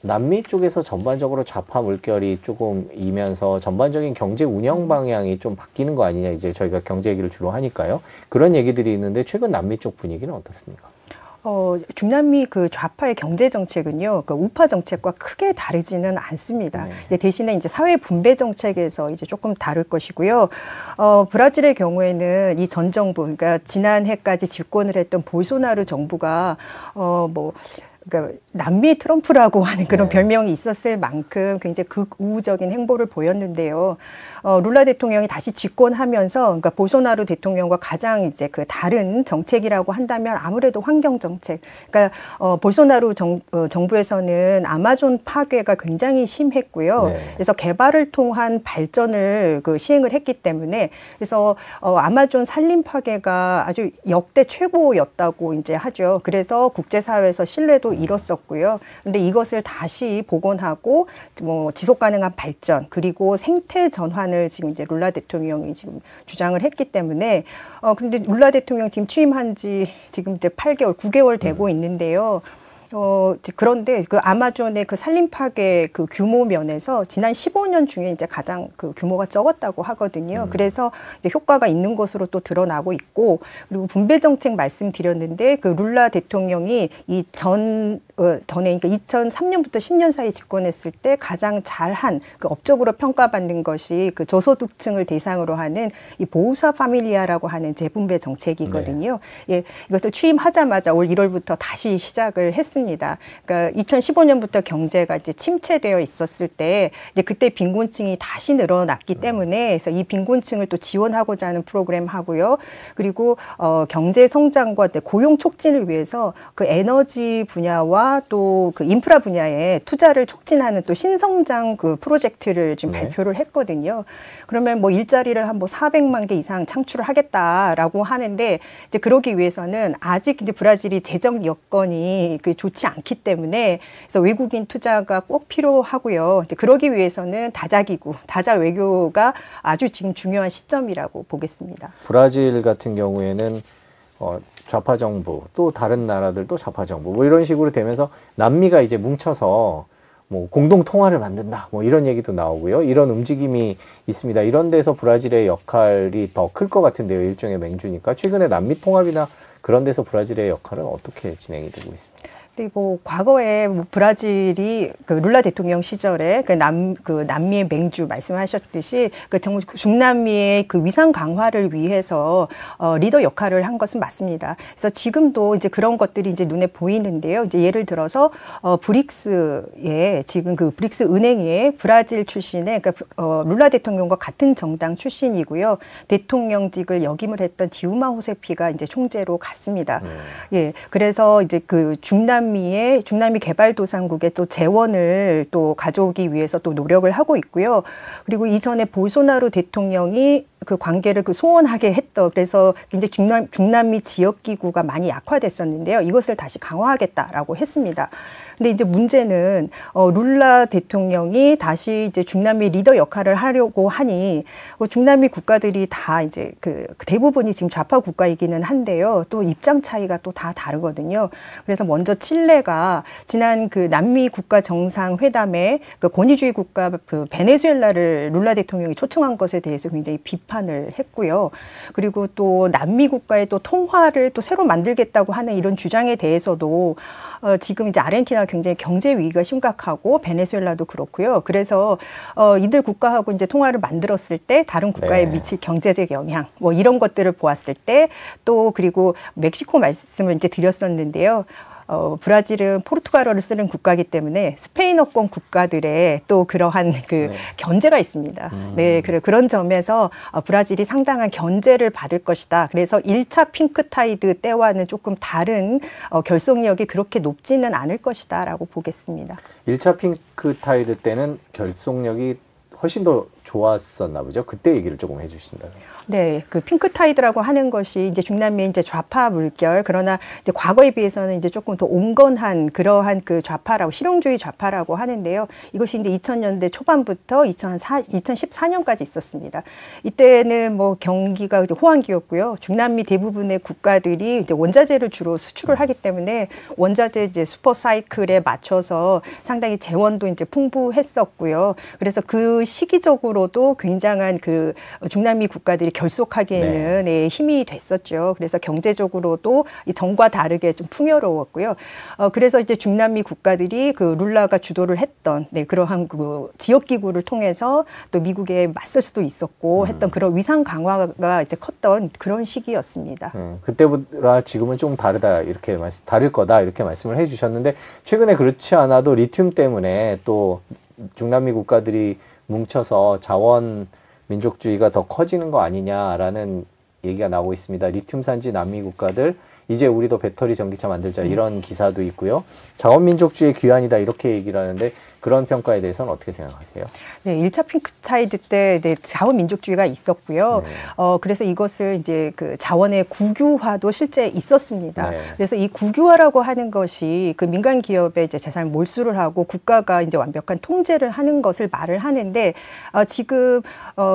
남미 쪽에서 전반적으로 좌파 물결이 조금 이면서 전반적인 경제 운영 방향이 좀 바뀌는 거 아니냐 이제 저희가 경제 얘기를 주로 하니까요. 그런 얘기들이 있는데 최근 남미 쪽 분위기는 어떻습니까? 중남미 그 좌파의 경제 정책은요, 그 우파 정책과 크게 다르지는 않습니다. 대신에 이제 사회 분배 정책에서 이제 조금 다를 것이고요. 브라질의 경우에는 이 전 정부, 그러니까 지난해까지 집권을 했던 볼소나루 정부가 그러니까 남미 트럼프라고 하는 그런 별명이 있었을 만큼 굉장히 극우적인 행보를 보였는데요. 룰라 대통령이 다시 집권하면서, 그러니까 볼소나루 대통령과 가장 이제 그 다른 정책이라고 한다면 아무래도 환경 정책. 그러니까 볼소나루 정부에서는 아마존 파괴가 굉장히 심했고요. 네. 그래서 개발을 통한 발전을 그 시행을 했기 때문에, 그래서 아마존 산림 파괴가 아주 역대 최고였다고 이제 하죠. 그래서 국제사회에서 신뢰도 잃었었고요. 근데 이것을 다시 복원하고 뭐 지속 가능한 발전 그리고 생태 전환을 지금 이제 룰라 대통령이 지금 주장을 했기 때문에 근데 룰라 대통령 지금 취임한 지 지금 이제 8개월, 9개월 되고 있는데요. 그런데 그 아마존의 그 산림 파괴 그 규모 면에서 지난 15년 중에 이제 가장 그 규모가 적었다고 하거든요. 그래서 이제 효과가 있는 것으로 또 드러나고 있고, 그리고 분배 정책 말씀드렸는데 그 룰라 대통령이 이 전에 그러니까 2003년부터 10년 사이 집권했을 때 가장 잘한 그 업적으로 평가받는 것이 그 저소득층을 대상으로 하는 이 보우사 파밀리아라고 하는 재분배 정책이거든요. 예, 이것을 취임하자마자 올 1월부터 다시 시작을 했습니다. 그러니까 2015년부터 경제가 이제 침체되어 있었을 때 이제 그때 빈곤층이 다시 늘어났기 때문에 그래서 이 빈곤층을 또 지원하고자 하는 프로그램 하고요. 그리고 경제 성장과 고용 촉진을 위해서 그 에너지 분야와 또 그 인프라 분야에 투자를 촉진하는 또 신성장 그 프로젝트를 지금 발표를 했거든요. 그러면 뭐 일자리를 한 뭐 400만 개 이상 창출을 하겠다라고 하는데 이제 그러기 위해서는 아직 이제 브라질이 재정 여건이 그 좋지 않기 때문에 그래서 외국인 투자가 꼭 필요하고요. 이제 그러기 위해서는 다자기구, 다자 외교가 아주 지금 중요한 시점이라고 보겠습니다. 브라질 같은 경우에는 좌파 정부, 또 다른 나라들도 좌파 정부, 뭐 이런 식으로 되면서 남미가 이제 뭉쳐서 뭐 공동 통화를 만든다, 뭐 이런 얘기도 나오고요. 이런 움직임이 있습니다. 이런 데서 브라질의 역할이 더 클 것 같은데요. 일종의 맹주니까. 최근에 남미 통합이나 그런 데서 브라질의 역할은 어떻게 진행이 되고 있습니까? 그리고 과거에 뭐 브라질이 그 룰라 대통령 시절에 그 남미의 맹주 말씀하셨듯이 그 중남미의 그 위상 강화를 위해서 리더 역할을 한 것은 맞습니다. 그래서 지금도 이제 그런 것들이 이제 눈에 보이는데요. 이제 예를 들어서 브릭스에 지금 그 브릭스 은행에 브라질 출신의 그러니까 룰라 대통령과 같은 정당 출신이고요. 대통령직을 역임을 했던 지우마 호세피가 이제 총재로 갔습니다. 예, 그래서 이제 그 중남미 개발도상국의 또 재원을 또 가져오기 위해서 또 노력을 하고 있고요. 그리고 이전에 볼소나루 대통령이 그 관계를 그 소원하게 했던, 그래서 굉장히 중남미 지역기구가 많이 약화됐었는데요. 이것을 다시 강화하겠다라고 했습니다. 근데 이제 문제는 룰라 대통령이 다시 이제 중남미 리더 역할을 하려고 하니 중남미 국가들이 다 이제 그 대부분이 지금 좌파 국가이기는 한데요. 또 입장 차이가 또 다 다르거든요. 그래서 먼저 칠레가 지난 그 남미 국가 정상회담에 그 권위주의 국가 그 베네수엘라를 룰라 대통령이 초청한 것에 대해서 굉장히 비판을 했고요. 그리고 또 남미 국가의 또 통화를 또 새로 만들겠다고 하는 이런 주장에 대해서도 지금 이제 아르헨티나 굉장히 경제 위기가 심각하고 베네수엘라도 그렇고요. 그래서 이들 국가하고 이제 통화를 만들었을 때 다른 국가에 미칠 경제적 영향 뭐 이런 것들을 보았을 때 또 그리고 멕시코 말씀을 이제 드렸었는데요. 브라질은 포르투갈어를 쓰는 국가이기 때문에 스페인어권 국가들의 또 그러한 그 견제가 있습니다. 네, 그런 점에서 브라질이 상당한 견제를 받을 것이다. 그래서 1차 핑크타이드 때와는 조금 다른 결속력이 그렇게 높지는 않을 것이다라고 보겠습니다. 1차 핑크타이드 때는 결속력이 훨씬 더 좋았었나 보죠. 그때 얘기를 조금 해주신다면. 네, 그 핑크타이드라고 하는 것이 이제 중남미의 이제 좌파 물결, 그러나 이제 과거에 비해서는 이제 조금 더 온건한 그러한 그 좌파라고, 실용주의 좌파라고 하는데요. 이것이 이제 2000년대 초반부터 2014년까지 있었습니다. 이때는 뭐 경기가 이제 호황기였고요. 중남미 대부분의 국가들이 이제 원자재를 주로 수출을 하기 때문에 원자재 이제 슈퍼 사이클에 맞춰서 상당히 재원도 이제 풍부했었고요. 그래서 그 시기적으로 군사적으로도 굉장한 그 중남미 국가들이 결속하기에는 네, 힘이 됐었죠. 그래서 경제적으로도 이 전과 다르게 좀 풍요로웠고요. 그래서 이제 중남미 국가들이 그 룰라가 주도를 했던 네, 그러한 그 지역 기구를 통해서 또 미국에 맞설 수도 있었고 했던 그런 위상 강화가 이제 컸던 그런 시기였습니다. 그때보다 지금은 좀 다르다 이렇게 다를 거다 이렇게 말씀을 해주셨는데 최근에 그렇지 않아도 리튬 때문에 또 중남미 국가들이 뭉쳐서 자원 민족주의가 더 커지는 거 아니냐라는 얘기가 나오고 있습니다. 리튬 산지 남미 국가들 이제 우리도 배터리 전기차 만들자 이런 기사도 있고요. 자원 민족주의 귀환이다 이렇게 얘기를 하는데 그런 평가에 대해서는 어떻게 생각하세요? 네, 1차 핑크타이드 때 네, 자원 민족주의가 있었고요. 네. 그래서 이것을 이제 그 자원의 국유화도 실제 있었습니다. 네. 그래서 이 국유화라고 하는 것이 그 민간 기업의 이제 재산을 몰수를 하고 국가가 이제 완벽한 통제를 하는 것을 말을 하는데 지금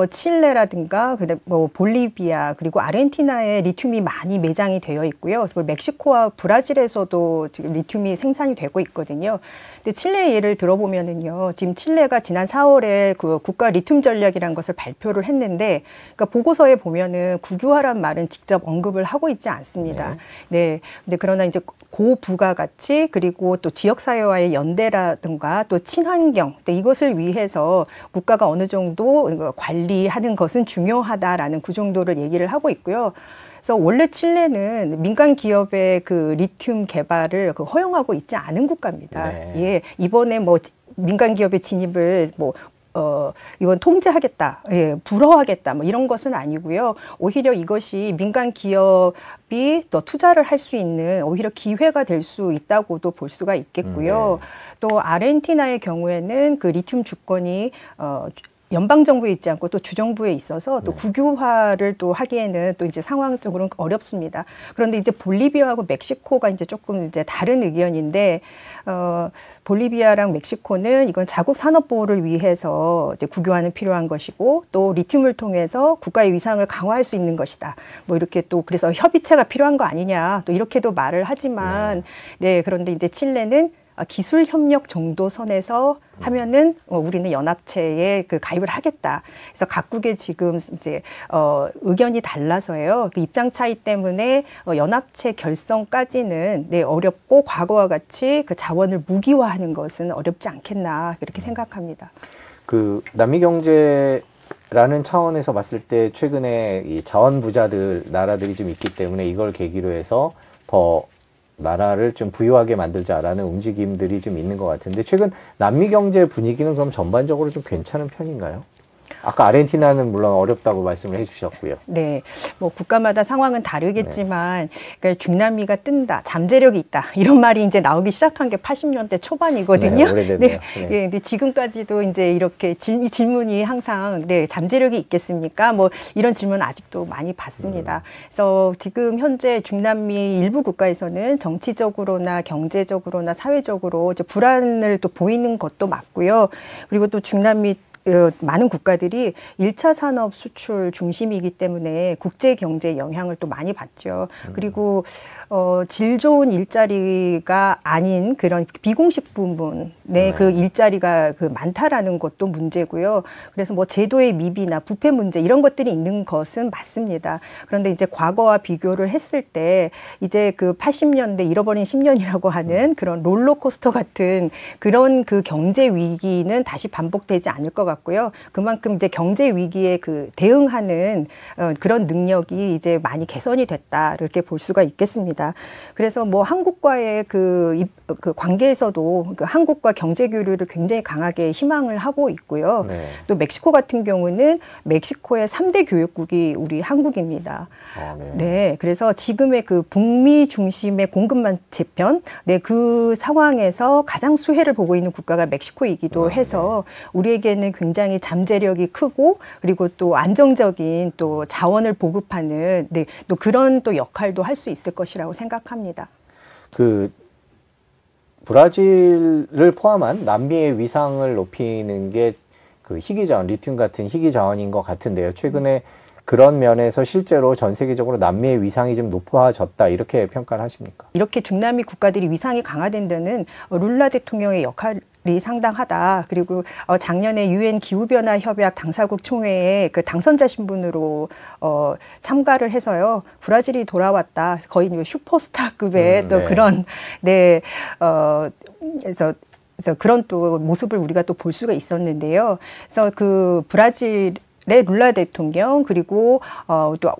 칠레라든가 뭐 볼리비아 그리고 아르헨티나에 리튬이 많이 매장이 되어 있고요. 그리고 멕시코와 브라질에서도 지금 리튬이 생산이 되고 있거든요. 근데 칠레 예를 들어보면은요, 지금 칠레가 지난 4월에 그 국가 리튬 전략이라는 것을 발표를 했는데, 그러니까 보고서에 보면은 국유화란 말은 직접 언급을 하고 있지 않습니다. 네. 근데 그러나 이제 고부가가치 그리고 또 지역사회와의 연대라든가 또 친환경 이것을 위해서 국가가 어느 정도 관리하는 것은 중요하다라는 그 정도를 얘기를 하고 있고요. 그래서 원래 칠레는 민간 기업의 그 리튬 개발을 허용하고 있지 않은 국가입니다. 네. 예, 이번에 뭐 민간 기업의 진입을 뭐 이건 통제하겠다, 예, 불허하겠다, 뭐 이런 것은 아니고요. 오히려 이것이 민간 기업이 더 투자를 할 수 있는 오히려 기회가 될 수 있다고도 볼 수가 있겠고요. 또 아르헨티나의 경우에는 그 리튬 주권이 연방 정부에 있지 않고 또 주정부에 있어서 또 국유화를 또 하기에는 또 이제 상황적으로는 어렵습니다. 그런데 이제 볼리비아하고 멕시코가 이제 조금 이제 다른 의견인데, 볼리비아랑 멕시코는 이건 자국 산업 보호를 위해서 이제 국유화는 필요한 것이고 또 리튬을 통해서 국가의 위상을 강화할 수 있는 것이다. 뭐 이렇게 또 그래서 협의체가 필요한 거 아니냐 또 이렇게도 말을 하지만 네, 그런데 이제 칠레는 기술 협력 정도 선에서 하면은 우리는 연합체에 그 가입을 하겠다. 그래서 각국의 지금 이제 의견이 달라서요. 그 입장 차이 때문에 연합체 결성까지는 네, 어렵고 과거와 같이 그 자원을 무기화하는 것은 어렵지 않겠나 그렇게 생각합니다. 그 남미 경제라는 차원에서 봤을 때 최근에 이 자원 부자들 나라들이 좀 있기 때문에 이걸 계기로 해서 더 나라를 좀 부유하게 만들자라는 움직임들이 좀 있는 것 같은데 최근 남미 경제 분위기는 그럼 전반적으로 좀 괜찮은 편인가요? 아까 아르헨티나는 물론 어렵다고 말씀을 해주셨고요. 네, 뭐 국가마다 상황은 다르겠지만 그러니까 중남미가 뜬다, 잠재력이 있다 이런 말이 이제 나오기 시작한 게 80년대 초반이거든요. 네, 오래됐네요. 네, 네. 네, 근데 지금까지도 이제 이렇게 질문이 항상 네, 잠재력이 있겠습니까? 뭐 이런 질문 아직도 많이 받습니다. 그래서 지금 현재 중남미 일부 국가에서는 정치적으로나 경제적으로나 사회적으로 이제 불안을 또 보이는 것도 맞고요. 그리고 또 중남미 많은 국가들이 1차 산업 수출 중심이기 때문에 국제 경제에 영향을 또 많이 받죠. 그리고 질 좋은 일자리가 아닌 그런 비공식 부문의 그 일자리가 그 많다라는 것도 문제고요. 그래서 뭐 제도의 미비나 부패 문제 이런 것들이 있는 것은 맞습니다. 그런데 이제 과거와 비교를 했을 때 이제 그 80년대 잃어버린 10년이라고 하는 그런 롤러코스터 같은 그런 그 경제 위기는 다시 반복되지 않을 것 같고요. 그만큼 이제 경제 위기에 그 대응하는 그런 능력이 이제 많이 개선이 됐다 이렇게 볼 수가 있겠습니다. 그래서 뭐 한국과의 그 관계에서도 그 한국과 경제 교류를 굉장히 강하게 희망을 하고 있고요. 네. 또 멕시코 같은 경우는 멕시코의 3대 교역국이 우리 한국입니다. 네. 네, 그래서 지금의 그 북미 중심의 공급망 재편, 네, 그 상황에서 가장 수혜를 보고 있는 국가가 멕시코이기도 해서 우리에게는 굉장히 잠재력이 크고 그리고 또 안정적인 또 자원을 보급하는 네, 또 그런 또 역할도 할 수 있을 것이라고 생각합니다. 그 브라질을 포함한 남미의 위상을 높이는 게 그 희귀자원, 리튬 같은 희귀자원인 것 같은데요. 최근에 그런 면에서 실제로 전 세계적으로 남미의 위상이 좀 높아졌다 이렇게 평가를 하십니까? 이렇게 중남미 국가들이 위상이 강화된 데는 룰라 대통령의 역할이 이 상당하다. 그리고 작년에 유엔 기후변화 협약 당사국 총회에 그 당선자 신분으로 참가를 해서요. 브라질이 돌아왔다. 거의 슈퍼스타급의 또 네. 그런 그래서 그런 또 모습을 우리가 또 볼 수가 있었는데요. 그래서 그 브라질의 룰라 대통령 그리고 또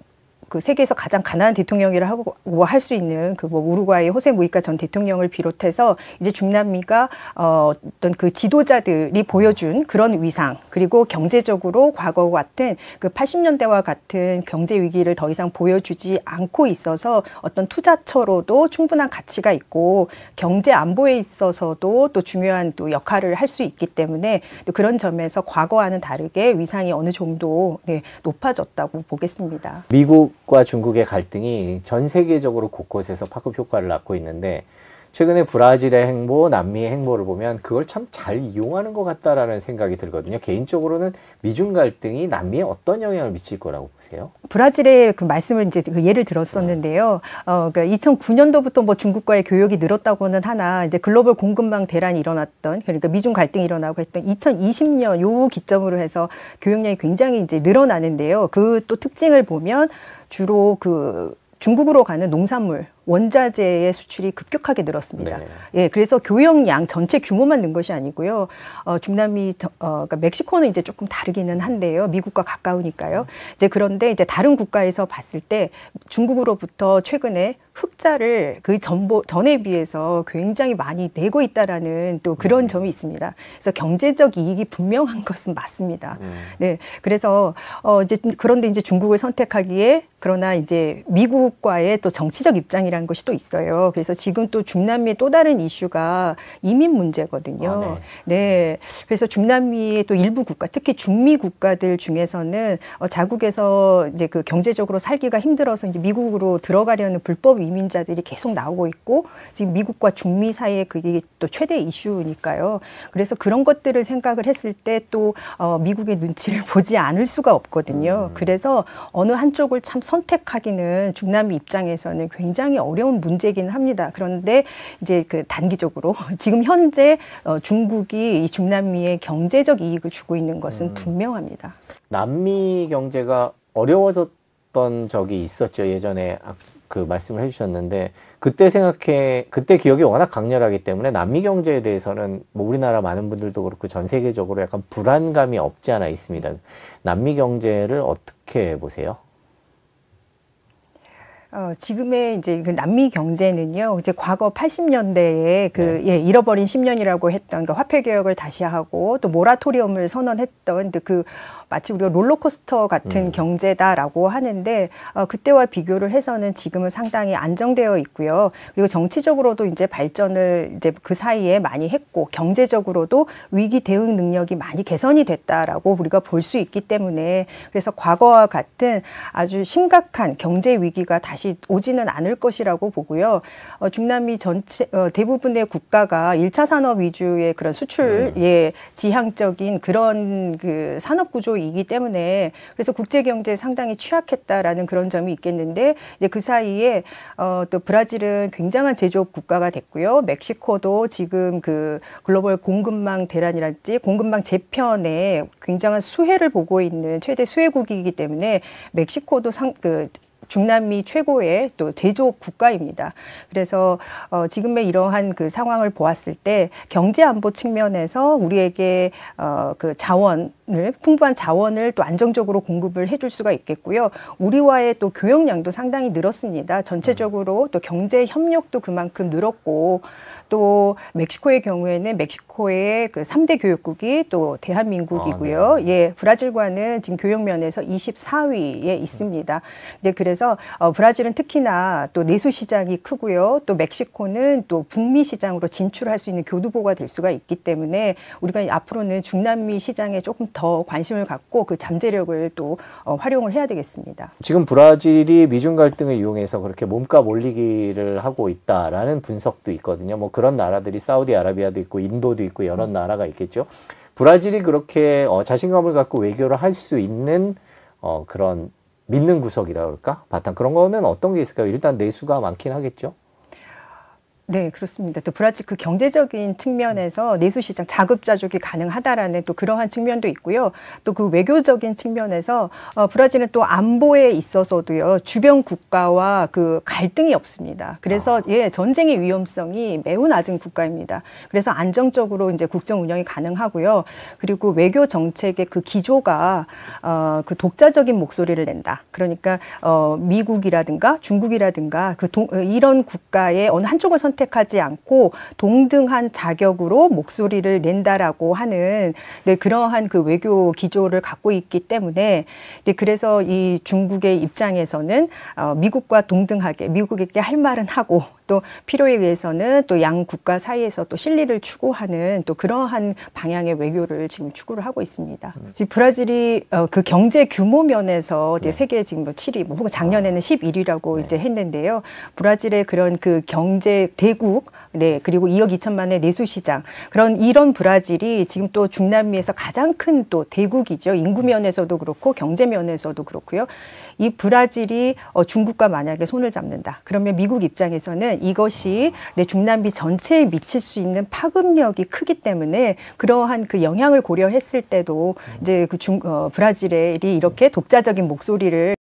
그 세계에서 가장 가난한 대통령이라고 할 수 있는 그 뭐 우루과이 호세 무이카 전 대통령을 비롯해서 이제 중남미가 어떤 그 지도자들이 보여준 그런 위상 그리고 경제적으로 과거와 같은 그 80년대와 같은 경제 위기를 더 이상 보여주지 않고 있어서 어떤 투자처로도 충분한 가치가 있고 경제 안보에 있어서도 또 중요한 또 역할을 할 수 있기 때문에 또 그런 점에서 과거와는 다르게 위상이 어느 정도 높아졌다고 보겠습니다. 미국과 중국의 갈등이 전 세계적으로 곳곳에서 파급 효과를 낳고 있는데 최근에 브라질의 행보, 남미의 행보를 보면 그걸 참 잘 이용하는 것 같다라는 생각이 들거든요. 개인적으로는 미중 갈등이 남미에 어떤 영향을 미칠 거라고 보세요? 브라질의 그 말씀을 이제 그 예를 들었었는데요. 그러니까 2009년도부터 뭐 중국과의 교역이 늘었다고는 하나 이제 글로벌 공급망 대란이 일어났던 그러니까 미중 갈등이 일어나고 했던 2020년 요 기점으로 해서 교역량이 굉장히 이제 늘어나는데요. 그 또 특징을 보면 주로 그 중국으로 가는 농산물, 원자재의 수출이 급격하게 늘었습니다. 네. 예, 그래서 교역량 전체 규모만 는 것이 아니고요. 중남미, 그러니까 ม็시코는 이제 조금 다르기는 한데요. 미국과 가까우니까요. 이제 그런데 이제 다른 국가에서 봤을 때 중국으로부터 최근에 흑자를 그 전에 비해서 굉장히 많이 내고 있다라는 또 그런 점이 있습니다. 그래서 경제적 이익이 분명한 것은 맞습니다. 네, 그래서 이제 그런데 이제 중국을 선택하기에 그러나 이제 미국과의 또 정치적 입장이라는 것이 또 있어요. 그래서 지금 또 중남미의 또 다른 이슈가 이민 문제거든요. 네, 그래서 중남미의 또 일부 국가, 특히 중미 국가들 중에서는 자국에서 이제 그 경제적으로 살기가 힘들어서 이제 미국으로 들어가려는 불법 이민자들이 계속 나오고 있고 지금 미국과 중미 사이에 그게 또 최대 이슈니까요. 그래서 그런 것들을 생각을 했을 때 또 미국의 눈치를 보지 않을 수가 없거든요. 그래서 어느 한쪽을 참 선택하기는 중남미 입장에서는 굉장히 어려운 문제이긴 합니다. 그런데 이제 그 단기적으로 지금 현재 중국이 이 중남미에 경제적 이익을 주고 있는 것은 분명합니다. 남미 경제가 어려워졌던 적이 있었죠. 예전에 그 말씀을 해주셨는데 그때 기억이 워낙 강렬하기 때문에 남미 경제에 대해서는 뭐 우리나라 많은 분들도 그렇고 전 세계적으로 약간 불안감이 없지 않아 있습니다. 남미 경제를 어떻게 보세요? 지금의 이제 그 남미 경제는요, 이제 과거 80년대에 잃어버린 10년이라고 했던 그 화폐 개혁을 다시 하고 또 모라토리엄을 선언했던 그 마치 우리가 롤러코스터 같은 경제다라고 하는데 그때와 비교를 해서는 지금은 상당히 안정되어 있고요. 그리고 정치적으로도 이제 발전을 이제 그 사이에 많이 했고 경제적으로도 위기 대응 능력이 많이 개선이 됐다라고 우리가 볼 수 있기 때문에 그래서 과거와 같은 아주 심각한 경제 위기가 다시 오지는 않을 것이라고 보고요. 중남미 전체 대부분의 국가가 1차 산업 위주의 그런 수출에 지향적인 그런 그 산업 구조이기 때문에 그래서 국제 경제에 상당히 취약했다라는 그런 점이 있겠는데 이제 그 사이에 또 브라질은 굉장한 제조업 국가가 됐고요. 멕시코도 지금 그 글로벌 공급망 대란이랄지 공급망 재편에 굉장한 수혜를 보고 있는 최대 수혜국이기 때문에 멕시코도 중남미 최고의 또 제조업 국가입니다. 그래서 지금의 이러한 그 상황을 보았을 때 경제 안보 측면에서 우리에게 그 풍부한 자원을 또 안정적으로 공급을 해줄 수가 있겠고요. 우리와의 또 교역량도 상당히 늘었습니다. 전체적으로 또 경제 협력도 그만큼 늘었고 또 멕시코의 경우에는 멕시코의 그 3대 교역국이 또 대한민국이고요. 예, 브라질과는 지금 교역 면에서 24위에 있습니다. 네, 그래서 브라질은 특히나 또 내수 시장이 크고요. 또 멕시코는 또 북미 시장으로 진출할 수 있는 교두보가 될 수가 있기 때문에 우리가 앞으로는 중남미 시장에 조금 더 관심을 갖고 그 잠재력을 또 활용을 해야 되겠습니다. 지금 브라질이 미중 갈등을 이용해서 그렇게 몸값 올리기를 하고 있다라는 분석도 있거든요. 뭐 그런 나라들이 사우디아라비아도 있고 인도도 있고 여러 나라가 있겠죠. 브라질이 그렇게 자신감을 갖고 외교를 할 수 있는 그런 믿는 구석이라 그럴까? 바탕 그런 거는 어떤 게 있을까요? 일단 내수가 많긴 하겠죠. 네, 그렇습니다. 또 브라질 그 경제적인 측면에서 내수시장 자급자족이 가능하다라는 또 그러한 측면도 있고요. 또 그 외교적인 측면에서 브라질은 또 안보에 있어서도요, 주변 국가와 그 갈등이 없습니다. 그래서 예, 전쟁의 위험성이 매우 낮은 국가입니다. 그래서 안정적으로 이제 국정 운영이 가능하고요. 그리고 외교 정책의 그 기조가 그 독자적인 목소리를 낸다. 그러니까 미국이라든가 중국이라든가 이런 국가의 어느 한쪽을 선택하지 않고 동등한 자격으로 목소리를 낸다라고 하는 네, 그러한 그 외교 기조를 갖고 있기 때문에 네, 그래서 이 중국의 입장에서는 미국과 동등하게 미국에게 할 말은 하고 또 필요에 의해서는 또 양 국가 사이에서 또 실리를 추구하는 또 그러한 방향의 외교를 지금 추구를 하고 있습니다. 지금 브라질이 그 경제 규모 면에서 이제 세계 지금 뭐 7위, 뭐 혹은 작년에는 11위라고 이제 했는데요. 브라질의 그런 그 경제 대국, 네, 그리고 2억 2천만의 내수 시장 이런 브라질이 지금 또 중남미에서 가장 큰 또 대국이죠. 인구 면에서도 그렇고 경제 면에서도 그렇고요. 이 브라질이 중국과 만약에 손을 잡는다. 그러면 미국 입장에서는 이것이 중남미 전체에 미칠 수 있는 파급력이 크기 때문에 그러한 그 영향을 고려했을 때도 이제 그 브라질이 이렇게 독자적인 목소리를